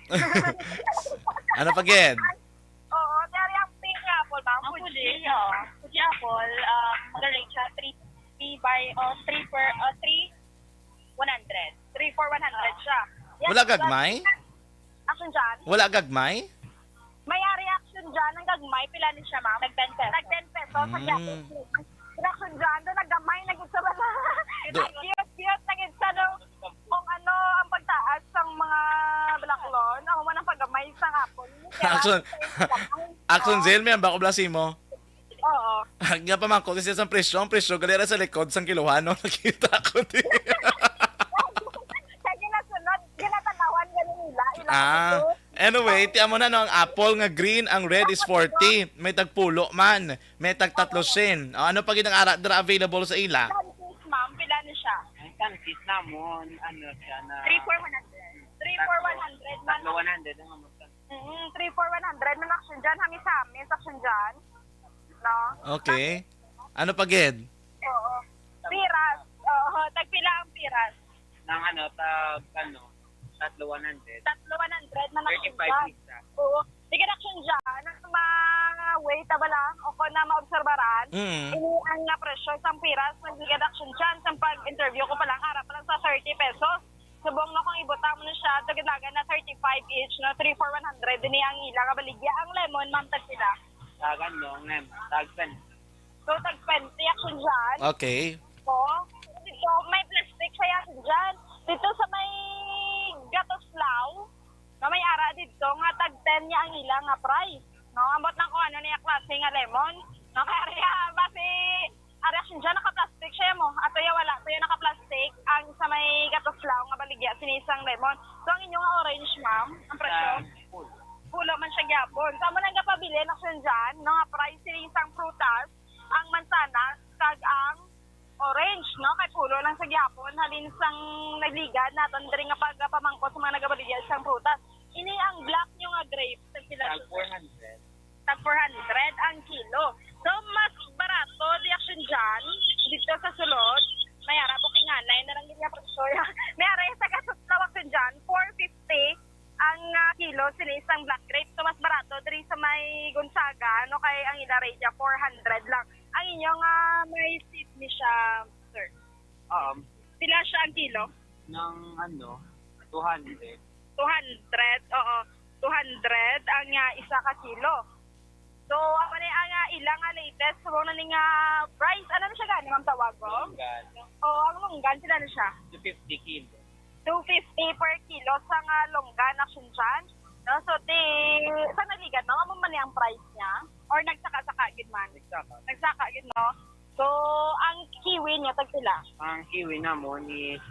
Ano pa, Ged?
Oo, dari ang pink apple ba? Fuji. Fuji apple, magaling siya. 3 for 100. 3 for 100 siya. Yes,
Wala gagmay?
Action dyan.
Wala gagmay?
May reaction dyan. Ang gagmay, pila ni siya, ma'am. Nag 10 pesos. Nag 10 pesos. Reaction dyan. Doon naggamay, nag-isa ba na? Cute. Nag-isa kung ano ang pagtaas ng mga balaklon. Ako man ang paggamay sa hapon.
Action Zell, may ambako blasi mo.
Oo.
Nga pa man ko kasi sa presyo, ang presyo galera sa likod sang kiluhan, no? Nakita ko din.
Kaya ginasunod, ginatanawan ganin nila.
Anyway, tiyan mo na no, ang apple nga green, ang red is 40. May tagpulo man, may tag 3 sen. Ano pa ginang ara dra available sa ila?
Kansis, ma'am, pila ni siya?
Kansis namon, ano siya na...
3 for 100. 3 for 100 man.
100 ang amot.
3 for 100 man action dyan. Hami sa amin, action dyan. No?
Okay. Ano pa, Ged?
Oo. Piras. Oo, tagpila ang piras.
Nang ano, tatlo 100.
Tatlo 100 man action
35
dyan.
isa.
Oo. Sige action dyan. Ang mga wait ba lang o kung na maobserbaran, ini ang nga presyo sa piras, nag-ligad action dyan. Sa pag-interview ko pa lang, harap pa lang sa 30 pesos. Subong na kung ibutang mo na siya, tagadagan na 35 each, no? 3 for 100, din ang ilang kabaligya. Ang lemon, ma'am, tagpila.
Tagan no, nem, tagpen.
So, tag-20 action dyan.
Okay.
Dito, may plastic siya action dyan. Dito sa may gatoslaw, na may ara dito, nga tag-10 niya ang ilang nga price. No, ambot na kung ano niya klase nga lemon. No, kaya base, reaction dyan, naka-plastic siya mo. At ya wala, so yung naka-plastic, ang sa may gatoslaw, nga baligya, sinisang lemon. So, ang inyong nga orange, ma'am, ang presyo. Pulo man siya gyapon. Sa mo nang gapabili na siya dyan, no, nga price sinisang prutas, ang mansanas, kag ang orange, no, kay pulo lang sa gyapon, halin sang nagligad naton diri nga pagpamangkot sa mga nagabaligya sang prutas. Ini ang black nyo nga grape, tag 400. Tag 400 ang kilo. So, mas barato, di action dyan, dito sa sulod, may ara po kinganay, narang ganyan presyo. May ara sa kasuslawak dyan, 450 ang kilo sila isang black grape. So, mas barato, diri sa may Gonzaga, no, kay ang ila rate 400 lang. Ang inyong may seed ni siya, sir. Pila siya ang kilo?
Ng ano, 200.
200, oo. 200 ang isa ka kilo. So, ako na ang ilang latest, subong na nga price. Ano na siya gani, ma'am tawag ko?
Lunggan.
Oo, ang lunggan sila na siya.
250 kilo.
250 per kilo sa nga longgan action dyan. No? So, sa naligan, no? Amo man ang price niya? Or nagsaka-saka gid man? Nagsaka gid, no? So, ang kiwi niya, tagpila?
Ang kiwi na mo ni,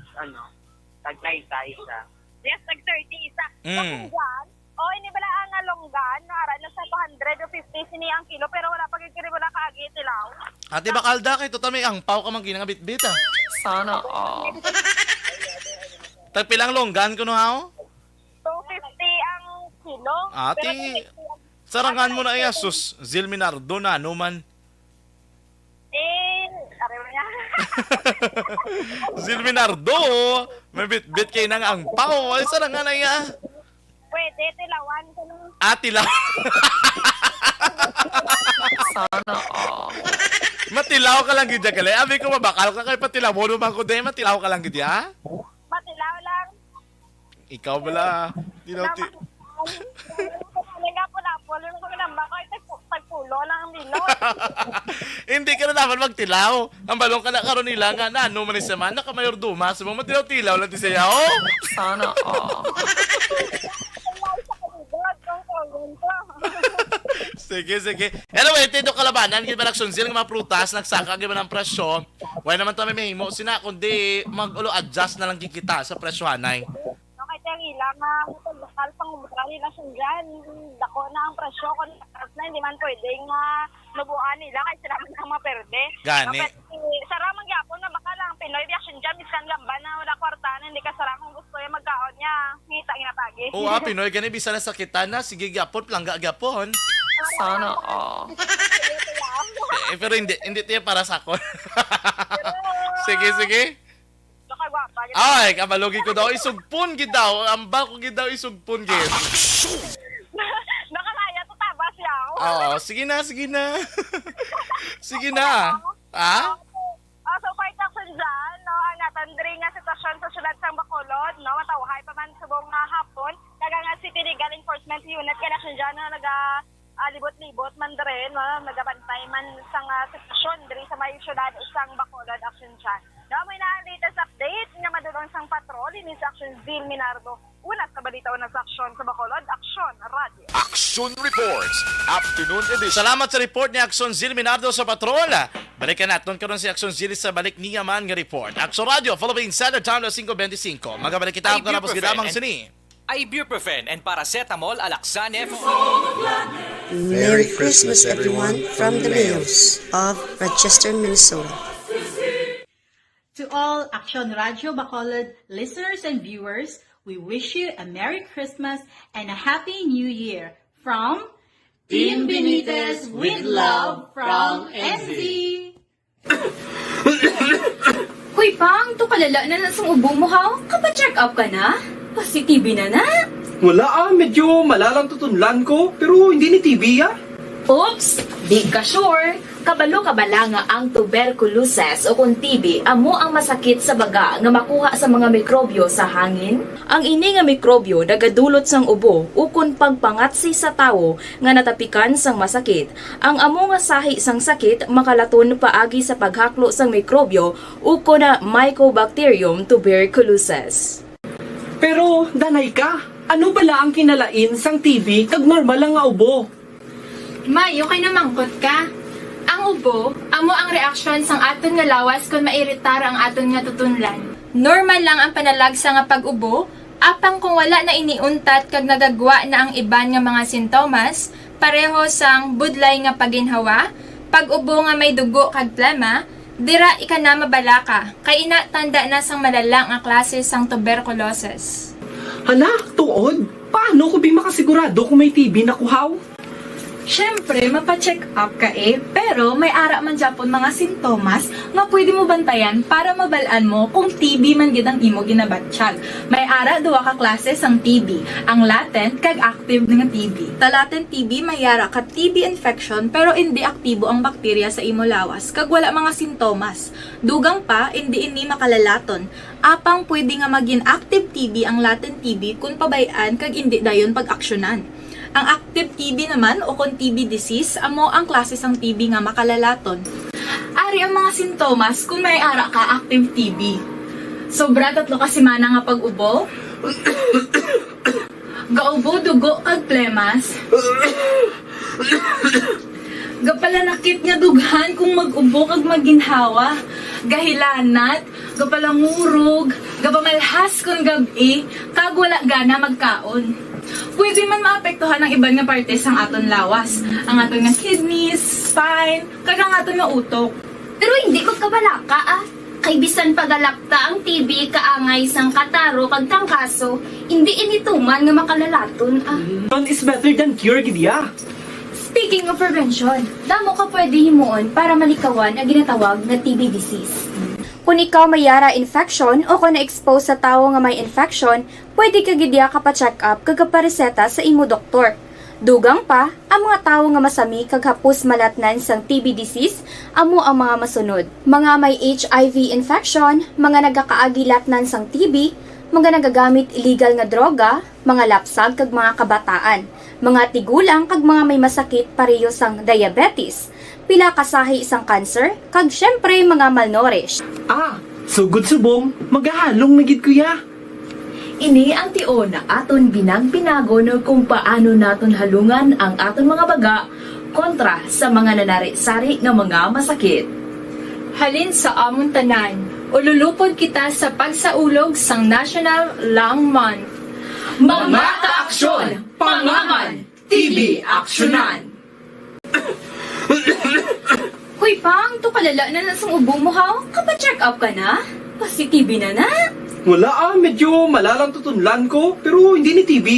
tag-30 isa.
Yes, tag-30 isa. So, kung dyan, ini bala ang longgan, nara na sa 250 sini ang kilo, pero wala pagkikiri, wala kaagi, tilaw.
Ate Bakalda, kay total may angpaw ka man ginangabit-bit, ah. Sana all. Tagpilang longgan ko no haw?
250 ang kilo.
Ate, sarangan mo na iya, sus. Zilminardo na, no man.
Arewa niya.
Zilminardo, may bit-bit kayo ng angpaw. Ay, sarangan na iya.
Pwede, tilawan ko nung...
Tilaw. Sana all. Matilaw ka lang gidya kali. Abi ko mabakal ka kay patilaw mo naman ko din. Matilaw ka lang gidya.
Matilaw lang.
Ikaw bala.
Tagpulo lang ang dilo.
Hindi ka na dapat magtilaw. Ang balong ka na karon nila nga na ano man ni semana ka mayor dumas. Mo matilaw-tilaw lang ti sayaw. Sana all. Sige. Anyway, tito kalabanan, gid ba nagsonsil ng mga prutas, nagsaka gid man ang presyo. Why naman ta may mahimo sina kundi mag-ulo adjust na lang kita sa presyo hanay.
Okay, tayong ilang lokal pang umutrali na siya dyan. Dako na ang presyo kung na hindi man pwedeng nubuan nila kasi sila man ang maperde.
Gani.
Saramang gyapon na baka lang Pinoy reaction dyan, miskan lamban na wala kwartahan, hindi ka sarang kung gusto yung magkaon niya. Ngita ginatagi.
Oo, Pinoy gani bisa na sakitan na sige gyapon plangga gyapon. Sana all. Pero hindi tiya para sa ako. Sige. Ay, kabalogi ko daw isugpon gid daw. Amba ko gid daw isugpon gid.
Nakalaya to tabas yaw.
Oo, sige na. Sige na. Ha?
So for example dyan, no, ang natandri nga sitwasyon sa syudad sa Bacolod, no, matawhay pa man subong hapon, naga nga City Legal Enforcement Unit, kaya na siya dyan na libot-libot man rin, no, nagabantay man sa sitwasyon diri sa may syudad isang Bacolod action dyan. No, may na-latest update nga madulong sang patrol, ini sa Action Zil Minardo. Una sa balita na sa aksyon sa Bacolod, Aksyon Radio.
Action Reports, Afternoon Edition.
Salamat sa report ni Aksyon Zil Minardo sa patrol. Balikan natin karon si Aksyon Zil sa balik niya man nga report. Aksyon Radio, Philippine Standard Time na 5:25. Magabalik kita ako na gidamang sini.
Ibuprofen and paracetamol Alaxane.
Merry Christmas, everyone, from the Mayos of Rochester, Minnesota.
To all Action Radio Bacolod listeners and viewers, we wish you a Merry Christmas and a Happy New Year from Team Benitez with love from NZ.
Hoy Pang, to palala na lang sa ubo mo ha? Kapa-check up ka na? Positive na.
Wala medyo malalang tutunlan ko, pero hindi ni TV
Oops! Big ka sure! Kabalo-kabala nga ang tuberculosis o kung TB amo ang masakit sa baga nga makuha sa mga mikrobyo sa hangin. Ang ini nga mikrobyo nagadulot sang ubo ukon pagpangatsi sa tawo nga natapikan sang masakit. Ang amo nga sahi sang sakit makalaton paagi sa paghaklo sang mikrobyo ukon na Mycobacterium tuberculosis.
Pero, danay ka, ano bala ang kinalain sang TB kag normal lang nga ubo?
Mayo kay namangkot ka. Ang ubo, amo ang reaksyon sang aton nga lawas kung mairitar ang aton nga tutunlan. Normal lang ang panalagsa nga pag-ubo, apang kung wala na iniuntat kag nagagwa na ang iban nga mga sintomas, pareho sang budlay nga paginhawa, pag-ubo nga may dugo kag plema, dira ika na mabalaka, kay ina tanda na sang malalang nga klase sang tuberculosis.
Hala, tuod? Paano ko makasigurado kung may TB na kuhaw?
Siyempre, mapacheck up ka pero may ara man Japon mga sintomas nga pwede mo bantayan para mabalaan mo kung TB man gid ang imo ginabatsyag. May ara duwa ka klase sang TB, ang latent kag active nga TB. Ta latent TB may ara ka TB infection pero hindi aktibo ang bakterya sa imo lawas kag wala mga sintomas. Dugang pa hindi ini makalalaton. Apang pwede nga maging active TB ang latent TB kung pabayaan kag hindi dayon pag-aksyonan. Ang active TB naman o kung TB disease, amo ang klase sang TB nga makalalaton. Ari ang mga sintomas kung may ara ka active TB. Sobra 3 ka semana nga pag-ubo. Gaubo, dugo, kag plemas. Gapalanakit nga dughan kung mag-ubo kag maginhawa. Gahilanat, gapalangurog, gapamalhas kung gabi, kag wala gana magkaon. Pwede man maapektuhan ang iban nga parte sang aton lawas. Ang aton nga kidneys, spine, kag ang aton nga utok.
Pero hindi ko kabalaka Kay bisan pagalakta ang TB kaangay sang kataro kag tangkaso, hindi inituman nga makalalaton
Prevention is better than cure, gidya.
Speaking of prevention, damo ka pwede himuon para malikawan ang ginatawag na TB disease. Kung ikaw may yara infection o kung na-expose sa tao nga may infection, pwede ka gidya kapacheck up kag kapareseta sa imo doktor. Dugang pa, ang mga tao nga masami kag hapus malatnan sang TB disease, amo ang mga masunod. Mga may HIV infection, mga nagakaagilatnan sang TB, mga nagagamit illegal nga droga, mga lapsag kag mga kabataan, mga tigulang kag mga may masakit pareho sang diabetes, pila kasahi isang cancer, kag syempre mga malnourished.
Sugod subong, magahalong na gid kuya.
Ini ang tiona aton binag-binago no kung paano naton halungan ang aton mga baga kontra sa mga nanari-sari nga mga masakit.
Halin sa amon tanan, ululupod kita sa pagsaulog sang National Lung Month.
Mga kaaksyon, pangaman, TB aksyonan.
Hoy Pang, to kalala na sa ubo mo ha? Kapa-check up ka na? Positive na.
Wala medyo malalang tutunlan ko, pero hindi ni TB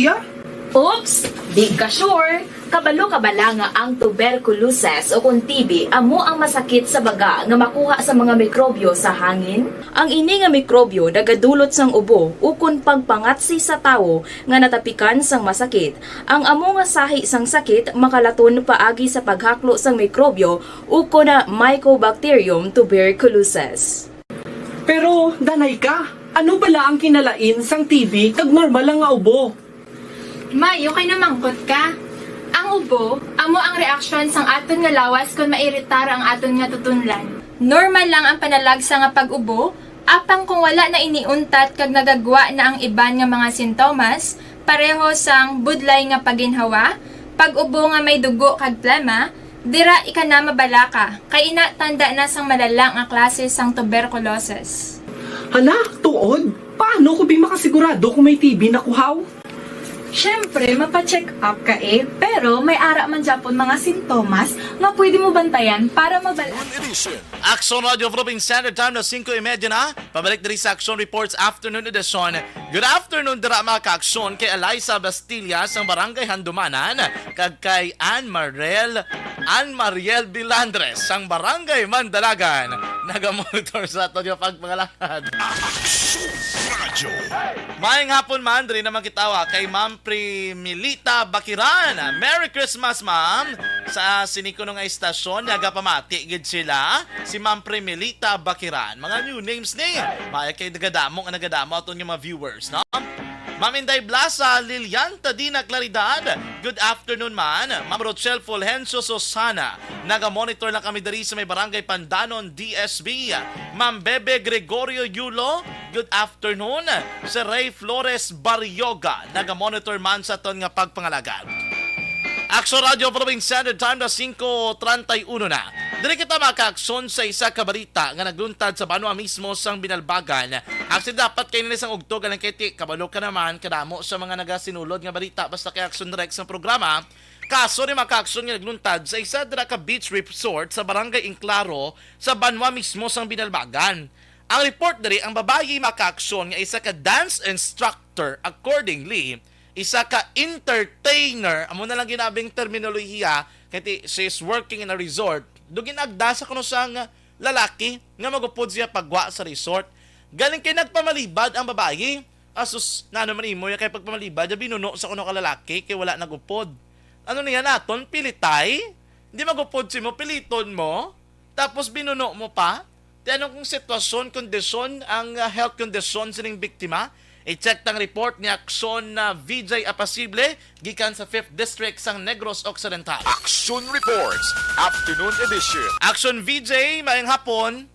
Oops! Big ka sure!
Kabalo ka bala nga ang tuberculosis o kung TB amo ang masakit sa baga nga makuha sa mga mikrobyo sa hangin? Ang ini nga mikrobyo nagadulot sang ubo o kung pagpangatsi sa tawo nga natapikan sang masakit. Ang amo nga sahi sang sakit makalaton paagi sa paghaklo sang mikrobyo o kung na Mycobacterium tuberculosis.
Pero, danay ka, ano bala ang kinalain sang TB kag normal lang nga ubo?
Mayo kay namangkot ka. Ang ubo, amo ang reaksyon sang aton nga lawas kung mairitar ang aton nga tutunlan. Normal lang ang panalagsa nga pag-ubo, apang kung wala na iniuntat kag nagagwa na ang iban nga mga sintomas, pareho sang budlay nga paginhawa, pag-ubo nga may dugo kag plema, dira ika na mabala ka, kay ina tanda na sang malalang nga klase sang tuberculosis.
Hala, tuod? Paano ko makasigurado kung may TB na kuhaw?
Siyempre, mapacheck up ka pero may ara man Japon mga sintomas nga pwede mo bantayan para mabalaan.
Action Radio Philippine Standard Time na 5:30 na. Pabalik diri sa Action Reports Afternoon Edition. Good afternoon dira mga ka-aksyon kay Eliza Bastilla sang Barangay Handumanan kag kay Ann Mariel Bilandres sang Barangay Mandalagan. Nagamonitor sa ato yung pagpangalakad. Maayong hapon man, diri naman kitawa kay Ma'am Primilita Bakiran. Merry Christmas, Ma'am. Sa siniko nga istasyon, nagapamati gid sila. Si Ma'am Primilita Bakiran. Mga new names ni. Maayong kay nagadamo aton yung mga viewers, no? Ma'am Inday Blasa, Lilian Tadina Claridad. Good afternoon man. Ma'am Rochelle Fulgencio Susana. Naga-monitor lang kami diri sa may Barangay Pandanon, DSB. Ma'am Bebe Gregorio Yulo. Good afternoon. Si Ray Flores Barrioga. Naga-monitor man sa ton nga pagpangalaga. Action Radio Philippine Standard Time na 5:31 na. Dili kita maka-aksyon sa isa ka balita nga nagluntad sa Banwa mismo sang Binalbagan. Actually dapat kay nila sang ugtog ang kiti kabalo ka naman kadamo sa mga nagasinulod nga balita basta kay Action Direct sa programa. Kaso ni maka-aksyon nga nagluntad sa isa dira ka beach resort sa Barangay Inclaro sa Banwa mismo sang Binalbagan. Ang report diri ang babayi maka-aksyon nga isa ka dance instructor accordingly isa ka entertainer, amo na lang ginabing terminolohiya, kaya she's working in a resort, dugin agdasa kuno sang lalaki, nga magupod siya pagwa sa resort. Galing kay nagpamalibad ang babae, asus, na naman imo, kay pagpamalibad, binuno sa kuno ka lalaki, kay wala nagupod. Ano niya naton, pilitay? Hindi magupod si mo, piliton mo, tapos binuno mo pa? Di anong kung sitwasyon, kondisyon, ang health condition sining biktima? I-check tang report ni Action na VJ Apasible gikan sa 5th District sang Negros Occidental.
Action Reports Afternoon Edition.
Action VJ, mayong hapon.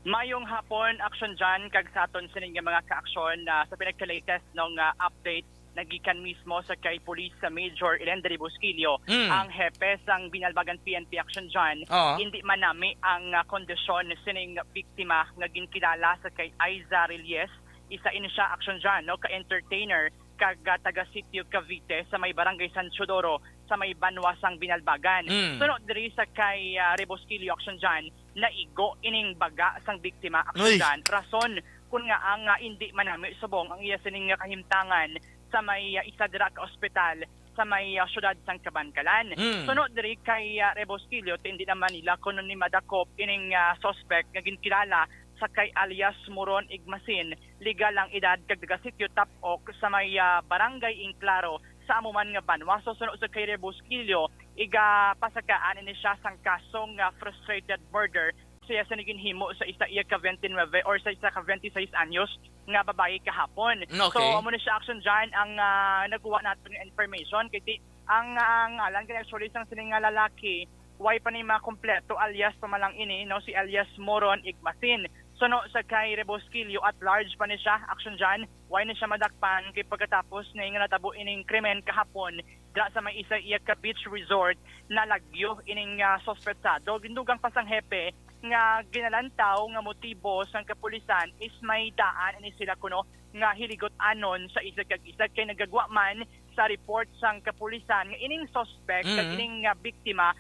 Mayong hapon, Action Jan, kag sa aton sining mga ka-aksyon sa pinagka-latest ng update nagikan mismo sa kay Police sa Major Elendry Busquillo, ang hepe sang Binalbagan PNP Action Jan, hindi man nami ang kondisyon sining biktima nga ginkilala sa kay Aiza Reyes. Isa ini siya Action Jan, no, ka-entertainer kag taga Sitio Cavite sa may Barangay San Chodoro sa may Banwasang Binalbagan. Sunod diri sa kay Rebosquillo Action Jan, naigo ining baga sang biktima Action Jan. Rason kun nga ang hindi manami subong ang iya sining kahimtangan sa may isa dira ka ospital sa may syudad sang Kabankalan. Sunod diri kay Rebosquillo, hindi naman nila kuno ni madakop ining suspect nga ginkilala sa kay alias Moron Igmasin, legal ang edad kag taga Sitio Tapok sa may Barangay Inclaro sa amuman nga Banwa. So sunod sa kay Rebosquillo, iga pasakaan ni siya sang kasong frustrated murder siya sa naginhimo sa isa iya ka 29 or sa isa ka 26 anyos nga babae kahapon.
Okay.
So amo ni siya Action Jan ang nagkuha natin ng information kay ang alan kay actually sang sining nga lalaki way pa ni makompleto alias pamalang ini no si alias Moron Igmasin. So no, sa kay Rebosquillo at large pa ni siya, Action Jan, why na siya madakpan kay pagkatapos na nga natabo ining krimen kahapon dira sa may isa iya ka beach resort na lagyo ining suspetsado. Gindugang pasang hepe nga ginalantaw nga motibo sang kapulisan is may daan ini sila kuno nga hiligot anon sa isa kag isa kay nagagwa man sa report sang kapulisan nga ining suspect kag ining biktima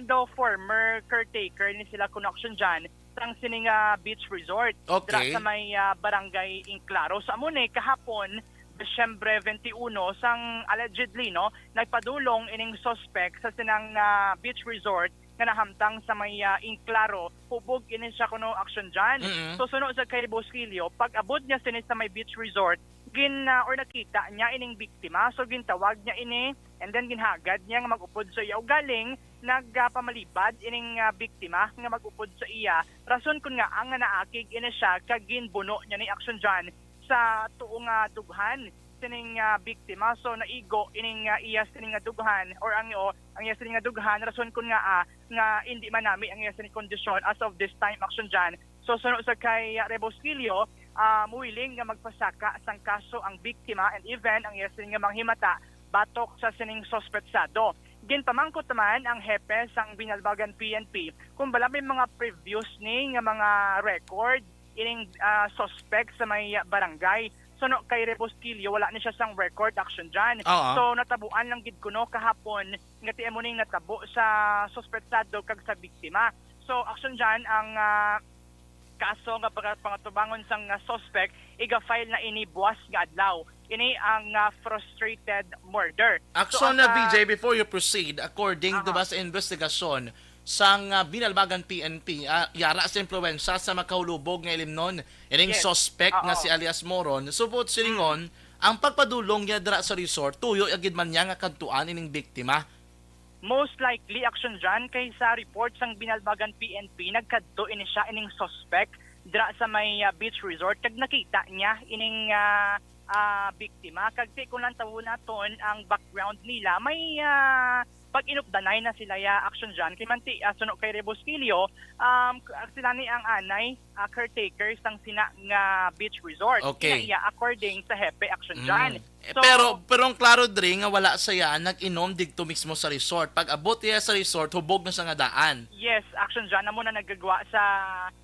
daw former caretaker ni sila kuno Action Jan sang sining beach resort dira sa may Barangay Inclaro. Sa amo ni kahapon Disyembre 21 sang allegedly nagpadulong ining suspect sa sinang beach resort nga nahamtang sa may Inclaro. Hubog ini siya kuno action dyan. So sunod sa kay Bosquilio, pag abot niya sinis sa may beach resort, or nakita niya ining biktima, so gintawag niya ini and then ginhagad niya nga mag-upod sa iya. Galing nagpamalibad ining biktima nga mag-upod sa iya. Rason kun nga ang naakig ini siya kag ginbuno niya ni action dyan sa tuong dughan sining biktima. So naigo ining iya sining dughan or ang iya sining dughan rason kun nga hindi manami ang iya sining kondisyon as of this time action dyan. So sunod sa kay Rebosquilio, muwiling nga magpasaka sang kaso ang biktima and even ang iya sining manghimata batok sa sining sospetsado. Ginpamangkot naman ang hepe sang Binalbagan PNP kung bala may mga previous ni nga mga record ining suspect sa may barangay. So kay Rebosquilio wala ni siya sang record action dyan. So natabuan lang gid kuno kahapon nga tiyan mo ning natabo sa suspetsado kag sa biktima. So action dyan ang kaso nga pangatubangon sang suspect iga-file na ini buwas nga adlaw. Ini ang frustrated murder.
Action na VJ, before you proceed, according to ba sa investigasyon sang Binalbagan PNP, yara sa impluwensya sa makahulubog nga ilimnon ining suspect nga si alias Moron. Subot silingon, ang pagpadulong niya dira sa resort, tuyo agid man niya nga kadtuan ining biktima.
Most likely action dyan kay sa report sang Binalbagan PNP nagkadto ini siya ining suspect dira sa may beach resort kag nakita niya ining biktima kag kung lang tawo naton ang background nila may pag inupdanay na sila action dyan kay manti suno kay Rebosquilio sila ni ang anay caretaker sang sina nga beach resort.
Okay.
According sa hepe action dyan. So,
pero ang klaro diri nga wala saya nag-inom digto mismo sa resort. Pag abot niya sa resort, hubog na sa nga daan.
Yes, action dyan na muna nagagawa sa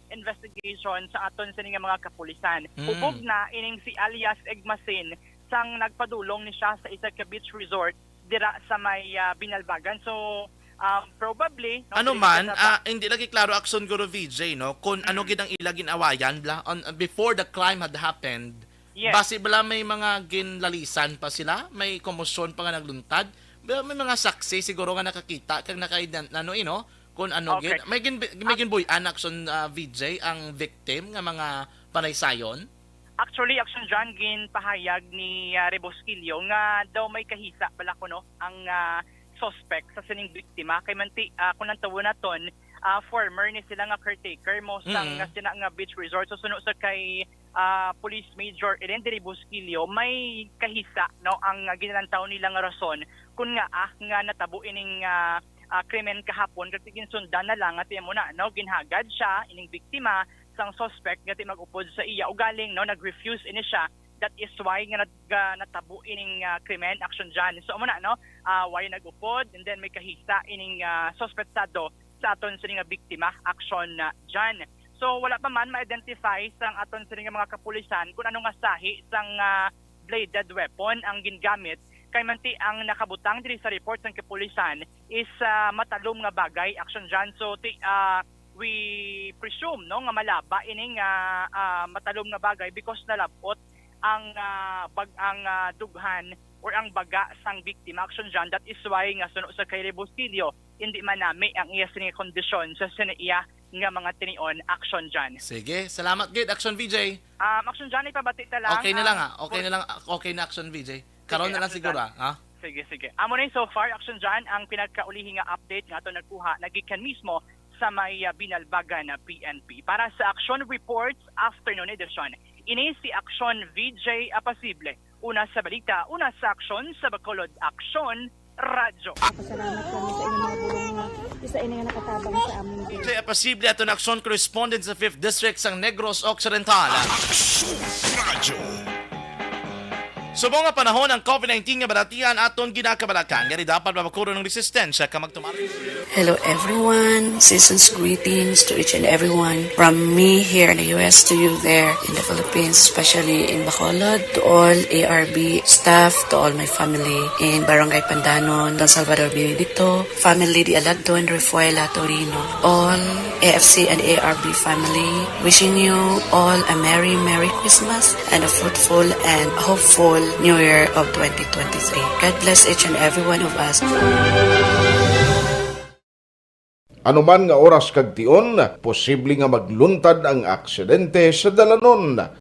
investigation sa aton sa mga kapulisan. Hubog na ining si alias Egmasin sang nagpadulong ni siya sa isa ka beach resort dira sa may Binalbagan. So probably
hindi lagi klaro action guro VJ kung ano gid ang ila ginawayan before the crime had happened.
Yes.
Base bala may mga ginlalisan pa sila, may komosyon pa nga nagluntad, may mga saksi siguro nga nakakita kag kung ano
okay.
may ginbuy-an action VJ ang victim nga mga panaysayon.
Actually, action dyan ginpahayag ni Rebosquilio nga daw may kahisa pala ang suspect sa sining biktima kay manti kung nantawo naton former ni sila nga caretaker mo sang sina nga beach resort. So sunod sa kay Police Major Elendry Bosquilio may kahisa ang ginantaw nila nga rason kun nga natabo ining krimen kahapon kasi ginsundan na lang at mo na ginhagad siya ining biktima sang suspect nga magupod sa iya o galing nag-refuse ini siya. That is why nga natabo ining krimen action dyan. So muna why nagupod and then may kahisa ining suspectado sa aton sa nga biktima action dyan. So wala pa man ma-identify sang aton sa mga kapulisan kung ano nga sahi sang bladed weapon ang gingamit kay manti ang nakabutang diri sa report ng kapulisan is matalom nga bagay action dyan. So we presume nga malaba ining matalom nga bagay because nalabot ang dughan or ang baga sang biktima action dyan. That is why nga sunod sa kay Rebosquilio hindi manami ang iya sining kondisyon sa sinaiya nga mga tinion action dyan.
Sige, salamat gid action VJ.
Action dyan ipabati ta lang.
Okay na lang okay na action VJ. Karon na lang siguro
Sige. Amo na so far action dyan ang pinagkaulihi nga update nga ato nagkuha nagikan mismo sa may Binalbagan na PNP. Para sa Action Reports Afternoon Edition, ini si Action VJ Apasible. Una sa balita, una sa aksyon sa Bacolod Action Radyo.
Pasalamat kami sa inyong mga bulong nga isa ini nga nakatabang sa amin.
VJ Apasible ato na action correspondent sa 5th District sang Negros Occidental.
Action Radyo.
Subong nga panahon ang COVID-19 nga balatian aton ginakabalakan, gani dapat mapakuro ng resistensya kamag tumari.
Hello everyone, season's greetings to each and everyone from me here in the US to you there in the Philippines, especially in Bacolod, to all ARB staff, to all my family in Barangay Pandanon, Don Salvador Benedicto, family Di Alagdo and Refuela Torino, all AFC and ARB family, wishing you all a Merry Christmas and a fruitful and hopeful peaceful New Year of 2023. God bless each and every one of us.
Anuman nga oras kag tion, posible nga magluntad ang aksidente sa dalanon.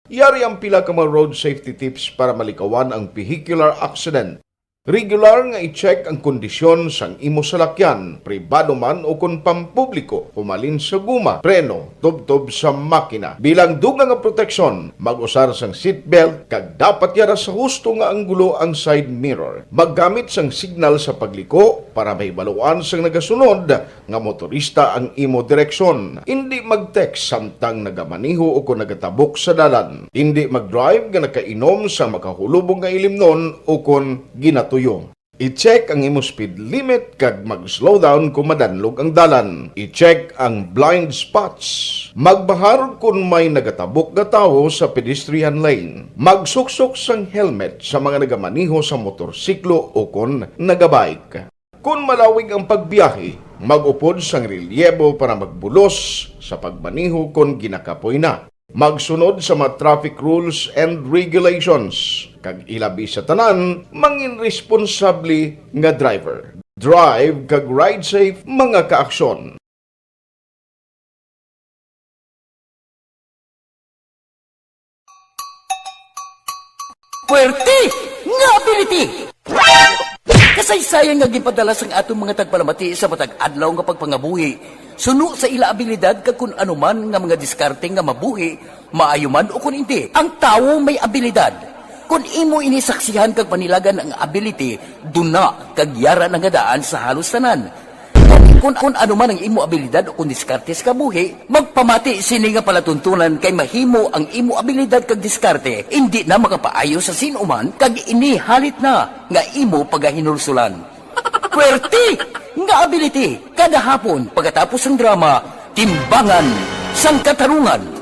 Yari ang pila ka mga road safety tips para malikawan ang vehicular accident. Regular nga i-check ang kondisyon sang imo salakyan, pribado man o kung pampubliko, pumalin sa guma, preno, tubtob sa makina. Bilang dugang nga proteksyon, mag-usar sang seatbelt, kag dapat yara sa husto nga anggulo ang side mirror. Maggamit sang signal sa pagliko para may baluan sang nagasunod nga motorista ang imo direksyon. Hindi mag-text samtang nagamaniho o kung nagatabok sa dalan. Hindi mag-drive nga nakainom sa makahulubong nga ilimnon o kung ginatuyo. I-check ang imo speed limit kag mag-slow down kung madanlog ang dalan. I-check ang blind spots. Magbahar kung may nagatabok nga tawo sa pedestrian lane. Magsuksok sang helmet sa mga nagamaniho sa motorsiklo o kung nagabike. Kung malawig ang pagbiyahe, mag-upod sang relyebo para magbulos sa pagbaniho kung ginakapoy na. Magsunod sa mga traffic rules and regulations. Kag ilabi sa tanan, mangin responsable nga driver. Drive kag ride safe mga kaaksyon.
Puwerte nga ability! Kasaysayan nga gipadala sang atong mga tagpalamati sa matag adlaw nga pagpangabuhi. Suno sa ila abilidad kag kun anuman nga mga diskarte nga mabuhi, maayo man o kun hindi. Ang tawo may abilidad. Kung imo inisaksihan kag panilagan ang ability, duna kag yara nga daan sa halos tanan. Kung anuman ang imo abilidad o kun diskarte sa kabuhi, magpamati sini nga palatuntunan kay mahimo ang imo abilidad kag diskarte, hindi na makapaayo sa sinuman kag inihalit na nga imo pagahinulsulan. Puwerte nga ability kada hapon pagkatapos ng drama, Timbangan sang Katarungan.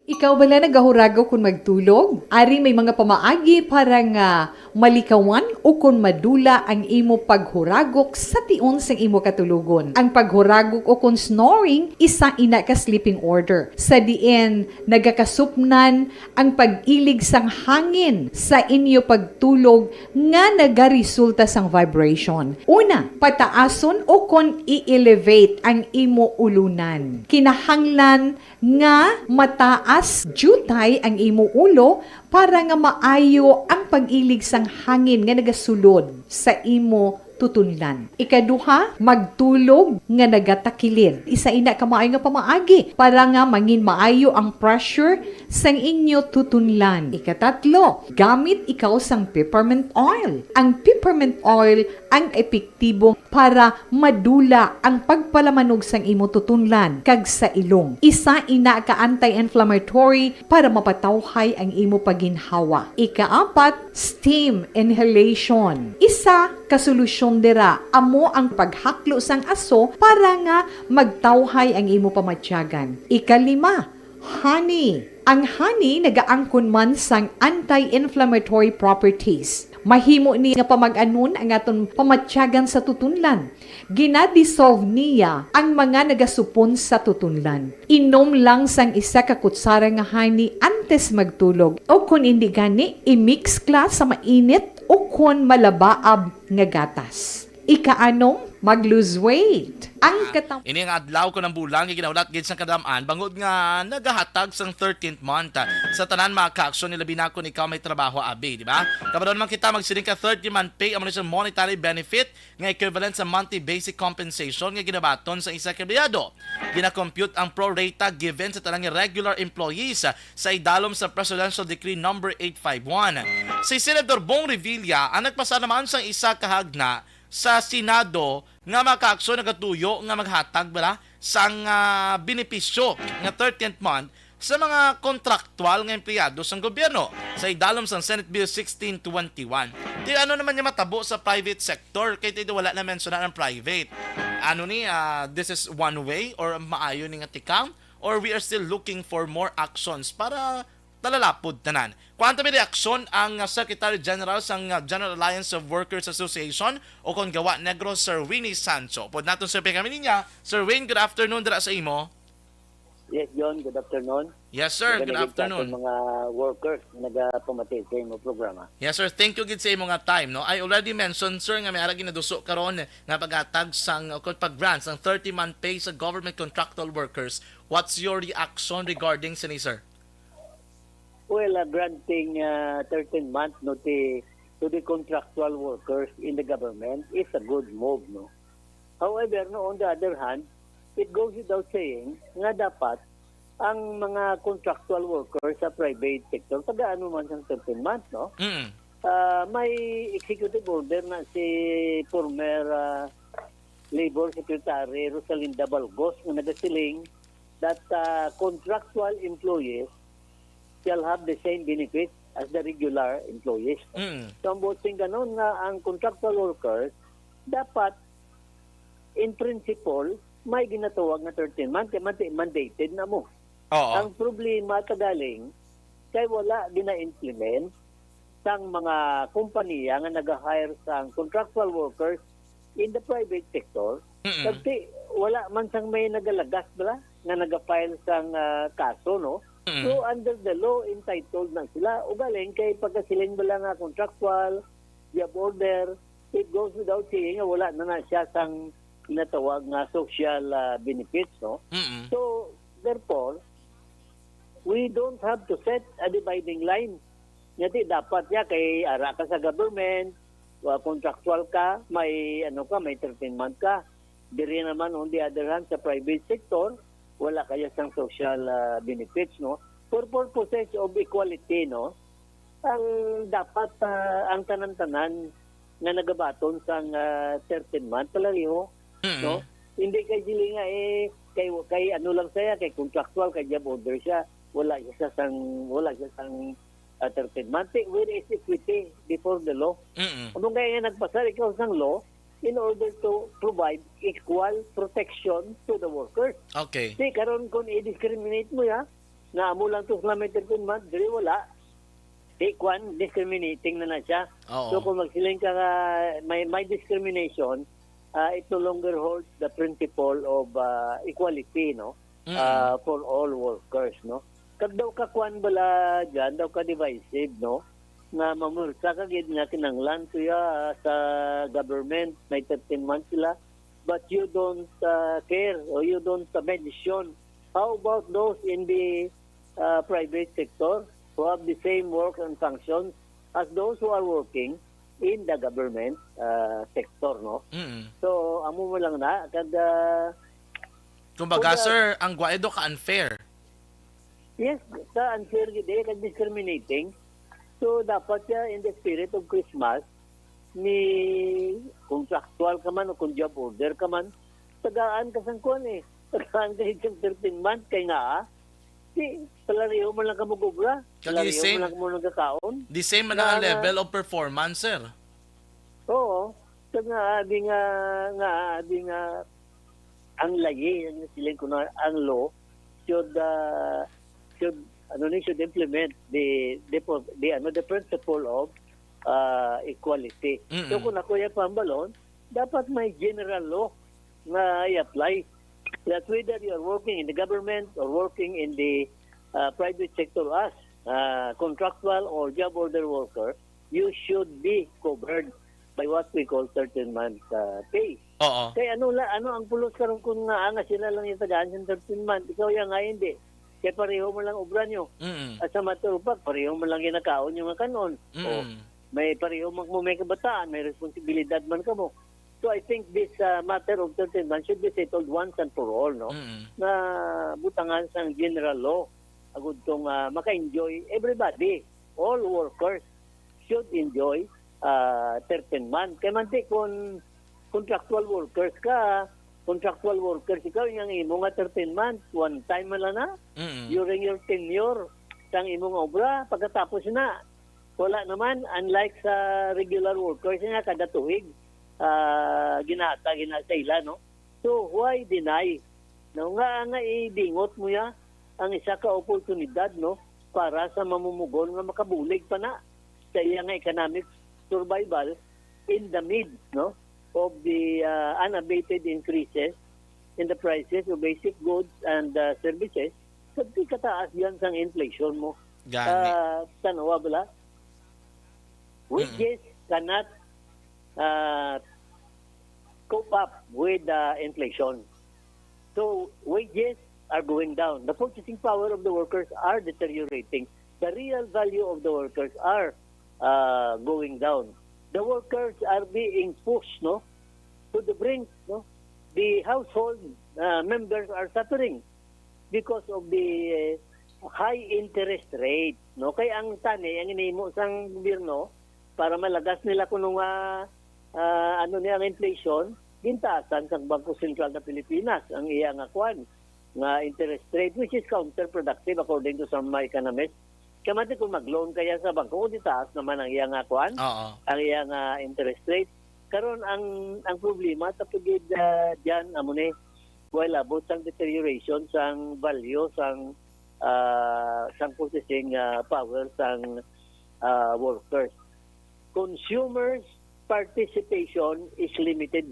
Ikaw bala nagahuragaw kung magtulog? Ari may mga pamaagi para nga malikawan o kung madula ang imo paghuragok sa tion sang imo katulugon. Ang paghuragok o kung snoring, isa ina ka sleeping order. Sa diin, nagakasupnan ang pag-ilig sang hangin sa inyo pagtulog nga nagaresulta sang vibration. Una, pataason o kung i-elevate ang imo ulunan. Kinahanglan nga mataas jutay ang imo ulo para nga maayo ang pag-ilig sang hangin nga nagasulod sa imo tutunlan. Ikaduha, magtulog nga nagatakilid. Isa ina ka maayo nga pamaagi para nga mangin maayo ang pressure sang inyo tutunlan. Ikatatlo, gamit ikaw sang peppermint oil. Ang peppermint oil ang epektibo para madula ang pagpalamanog sang imo tutunlan kag sa ilong. Isa ina ka anti-inflammatory para mapatawhay ang imo paginhawa. Ikaapat, steam inhalation. Isa ka solusyon dira amo ang paghaklo sang aso para nga magtawhay ang imo pamatyagan. Ikalima, honey. Ang honey nagaangkon man sang anti-inflammatory properties. Mahimo ni nga pamag-anon ang aton pamatyagan sa tutunlan. Ginadissolve niya ang mga nagasupon sa tutunlan. Inom lang sang isa ka kutsara nga honey antes magtulog. O kung hindi gani, i-mix class sa mainit o kung malabaab nga gatas. Ikaanong, mag-lose weight. Ang
Ini nga adlaw ko ng bulang ginaulat gid sa kadamaan bangod nga nagahatag sang 13th month sa tanan mga ka-aksyon ni labi na kun ikaw may trabaho abi, di ba? Kabadon man kita magsiling ka 30-month pay amo sa monetary benefit nga equivalent sa monthly basic compensation nga ginabaton sa isa ka empleyado. Gina-compute ang pro rata given sa tanang regular employees sa idalom sa Presidential Decree number 851. Si Senador Bong Revilla ang nagpasa naman sa isa kahagna sa Senado nga maka-aksyon nagatuyo nga maghatag bala sang benepisyo nga 13th month sa mga kontraktual nga empleyado sa gobyerno sa idalom sa Senate Bill 1621. Di ano naman niya matabo sa private sector kay ito wala na mensunan ang private. Ano ni this is one way or maayo ni nga tikam or we are still looking for more actions para talalapod tanan. Kwanto may reaksyon ang Secretary General sang General Alliance of Workers Association o kung gawa negro Sir Winnie Sancho. Pod naton sir kami niya. Sir Wayne, good afternoon dira sa imo.
Yes, John, good afternoon.
Yes, sir. Good afternoon.
Mga workers na nagapumati sa imo programa.
Yes, sir. Thank you gid sa imo nga time, no. I already mentioned, sir, nga may ara ginaduso karon nga paghatag sang pag-grants ang 30-month pay sa government contractual workers. What's your reaction regarding sa ni, sir?
Well, granting 13 months no to the contractual workers in the government is a good move, no. However, no, on the other hand, it goes without saying nga dapat ang mga contractual workers sa private sector, tagaano man sa 13 months, no? May executive order na si former Labor Secretary Rosalinda Balgos na nagasiling that contractual employees shall have the same benefits as the regular employees. So ang boting ganon nga ang contractual workers dapat in principle may ginatawag na 13 months mandated na mo. Ang problema tagaling kay wala gina-implement sang mga kompanya nga nag-hire sang contractual workers in the private sector. Kasi wala man sang may nagalagas bala nga nag-file sang kaso, no? So under the law entitled na sila ugaling kay pagkasiling bala nga contractual job order, it goes without saying nga wala na siya sang tinatawag nga social benefits, no? So therefore we don't have to set a dividing line. Ngati dapat ya kay ara ka sa government, contractual ka, may may 13 month ka. Diri naman on the other hand sa private sector wala kaya sang social benefits, no? For purposes of equality, no? Ang dapat ang tanan-tanan na nagabaton sang 13 months palaliho, no? Hindi kay sila nga kay ano lang saya kay contractual kay job order siya, wala siya sang 13 months. Where is equity before the law? Kung kaya nagpasar ikaw sang law in order to provide equal protection to the workers.
Okay.
Si karon kung i-discriminate mo ya, na amo lang to sa 13 months, dili wala. Di kwan, discriminating na siya. So kung magsiling ka may discrimination, it no longer holds the principle of equality, no? For all workers, no? Kag daw ka kwan bala dyan, daw ka divisive, no? Na mamursa ka gid nga kinanglan tuya sa government may 13 months sila, but you don't care or you don't mention. How about those in the private sector who have the same work and functions as those who are working in the government sector, no? So amo mo lang na kada
kumbaga sir, ang guaido ka unfair.
Yes, ka unfair gid ka discriminating. So, dapat siya in the spirit of Christmas, ni contractual ka man o kung job order ka man, tagaan ka sang kuwan eh. Tagaan ka yung 13 months kay nga salariho mo lang ka magubra. Salariho mo lang mo lang kakaon.
The same man ang level of performance, sir.
Oo. So nga, di nga, ang layi, ang siling ko na, ang law, should implement the principle of equality. So kung ako yung pambalon, dapat may general law na i-apply that whether you are working in the government or working in the private sector as contractual or job order worker, you should be covered by what we call 13 months pay. Kaya ano ang pulos karon kung nga sila lang yung tagaan sa 13 months, ikaw yung nga hindi. Kaya pareho mo lang ubra nyo. At sa matupag, pareho mo lang ginakaon yung mga kanon. May pareho mo may kabataan, may responsibilidad man ka mo. So I think this matter of 13 months should be settled once and for all, no? Na butangan sa general law. Agud tong maka-enjoy everybody, all workers should enjoy 13 months. Kaya man kung contractual workers ka, ikaw yung imo nga 13 months, one time man na, during your tenure, sang imo nga obra, pagkatapos na, wala naman, unlike sa regular workers, nga kada tuig, ginasa ila, no? So, why deny No, nga ibingot mo ya ang isa ka oportunidad, no, para sa mamumugon nga makabulig pa na sa iya nga economic survival in the midst, no, of the unabated increases in the prices of basic goods and services. Sabi kataas yan sang inflation mo. Tanawa bala? Wages cannot cope up with inflation. So wages are going down. The purchasing power of the workers are deteriorating. The real value of the workers are going down. The workers are being pushed, no, to the brink, no. The household members are suffering because of the high interest rate, no. Kaya ang tani, ang inimo sang gobyerno para malagas nila kuno nga ano niya ang inflation, gintaasan sa Bangko Sentral ng Pilipinas ang iya nga kwan nga interest rate, which is counterproductive according to some economists. Kamati kung mag-loan kaya sa bangko, di taas naman ang iya nga kwan, ang iya nga interest rate. Karon ang problema tapos diyan amo ni while about sang deterioration sang value sang purchasing power sang workers. Consumers participation is limited.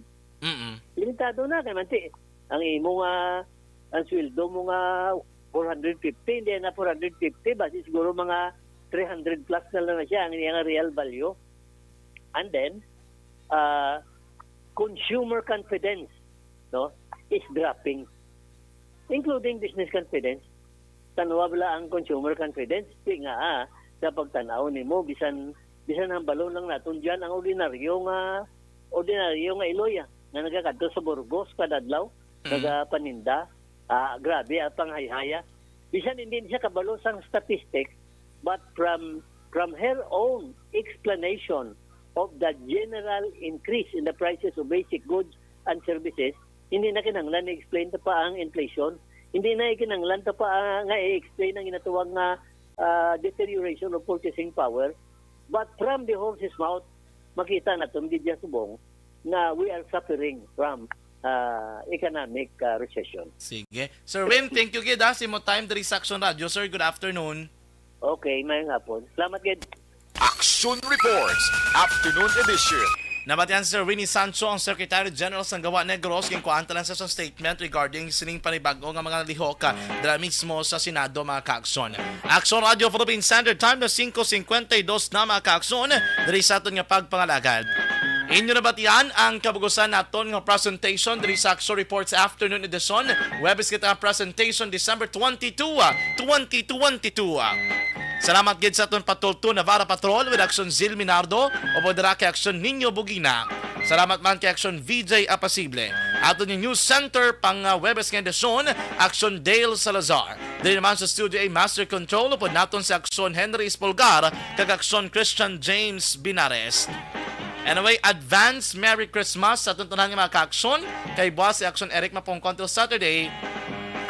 Limitado na kay manti ang imo nga ang sweldo mo nga 450, hindi na 450 basi siguro mga 300 plus na lang na siya ang iyang real value. And then consumer confidence, no, is dropping, including business confidence. Tanwa bala ang consumer confidence, di nga sa pagtanaw nimo bisan ang balon lang naton diyan ang ordinaryo nga Iloya nga nagakadto sa Burgos kada adlaw, nagapaninda. Grabe at panghayhaya. Bisan hindi siya kabalo sang statistics, but from her own explanation of the general increase in the prices of basic goods and services, hindi na kinanglan i-explain ta pa ang inflation, hindi na kinanglan ta pa nga i-explain ang ginatuwang nga deterioration of purchasing power, but from the horse's mouth, makita na itong Didya Subong na we are suffering from economic recession.
Sige. Sir Win, thank you gid sa imo time diri sa Action Radio. Sir, good afternoon.
Okay, mayang hapon. Salamat gid.
Action Reports, Afternoon Edition.
Nabatian si Sir Winnie Sancho, ang Secretary General sa Gawa Negros, kung kuanta lang sa statement regarding sining panibago ng mga lihok dala mismo sa Senado, mga ka-aksyon. Action Radio Philippine Standard Time na 5:52 na, mga ka-aksyon, diri sa aton nga pagpangalagad. Inyo na batian ang kabugusan naton nga presentation diri sa Action Reports Afternoon Edition. Webis kita ang presentation December 22, 2022. Salamat gid sa aton patulto Navarra Patrol with Action Zil Minardo o podara kay Action Ninyo Bugina. Salamat man kay Action VJ Apasible. Aton yung News Center pang Webis nga edisyon, Action Dale Salazar. Dili naman sa Studio A Master Control upod naton sa Action Henry Espolgar kag Action Christian James Binares. Anyway, advance Merry Christmas sa tuntunan ng mga ka-aksyon. Kay Boss si Action Eric Mapongkon till Saturday.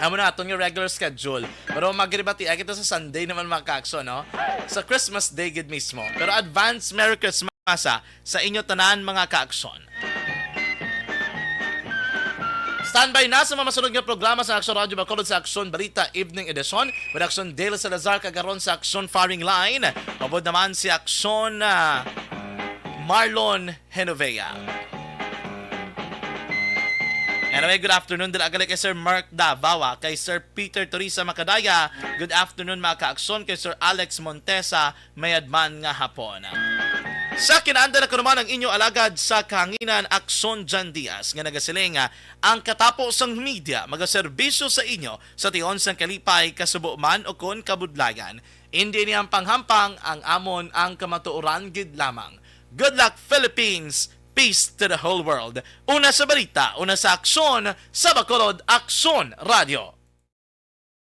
Amo na itong yung regular schedule. Pero magribati ay kita sa Sunday naman mga ka-aksyon, no? Sa Christmas Day gid mismo. Pero advance Merry Christmas sa inyo tanan mga ka-aksyon. Standby na sa mga masunod nga programa sa Action Radio Bacolod sa Action Balita Evening Edition with Action Dale Salazar kagaron sa Action Firing Line. Mabod naman si Action Marlon Genovea. Anyway, good afternoon din agad kay Sir Mark Davawa, kay Sir Peter Teresa Macadaya. Good afternoon mga ka-aksyon kay Sir Alex Montesa, mayadman nga hapon. Sa kinaanda na ko naman ang inyo alagad sa kahanginan Aksyon Jan Diaz nga nagasiling ang katapos ng media magaserbisyo sa inyo sa tion sang kalipay kasubo man o kon kabudlayan. Hindi niyang panghampang ang amon ang kamatuoran gid lamang. Good luck, Philippines! Peace to the whole world. Una sa balita, una sa aksyon, sa Bacolod Aksyon Radio.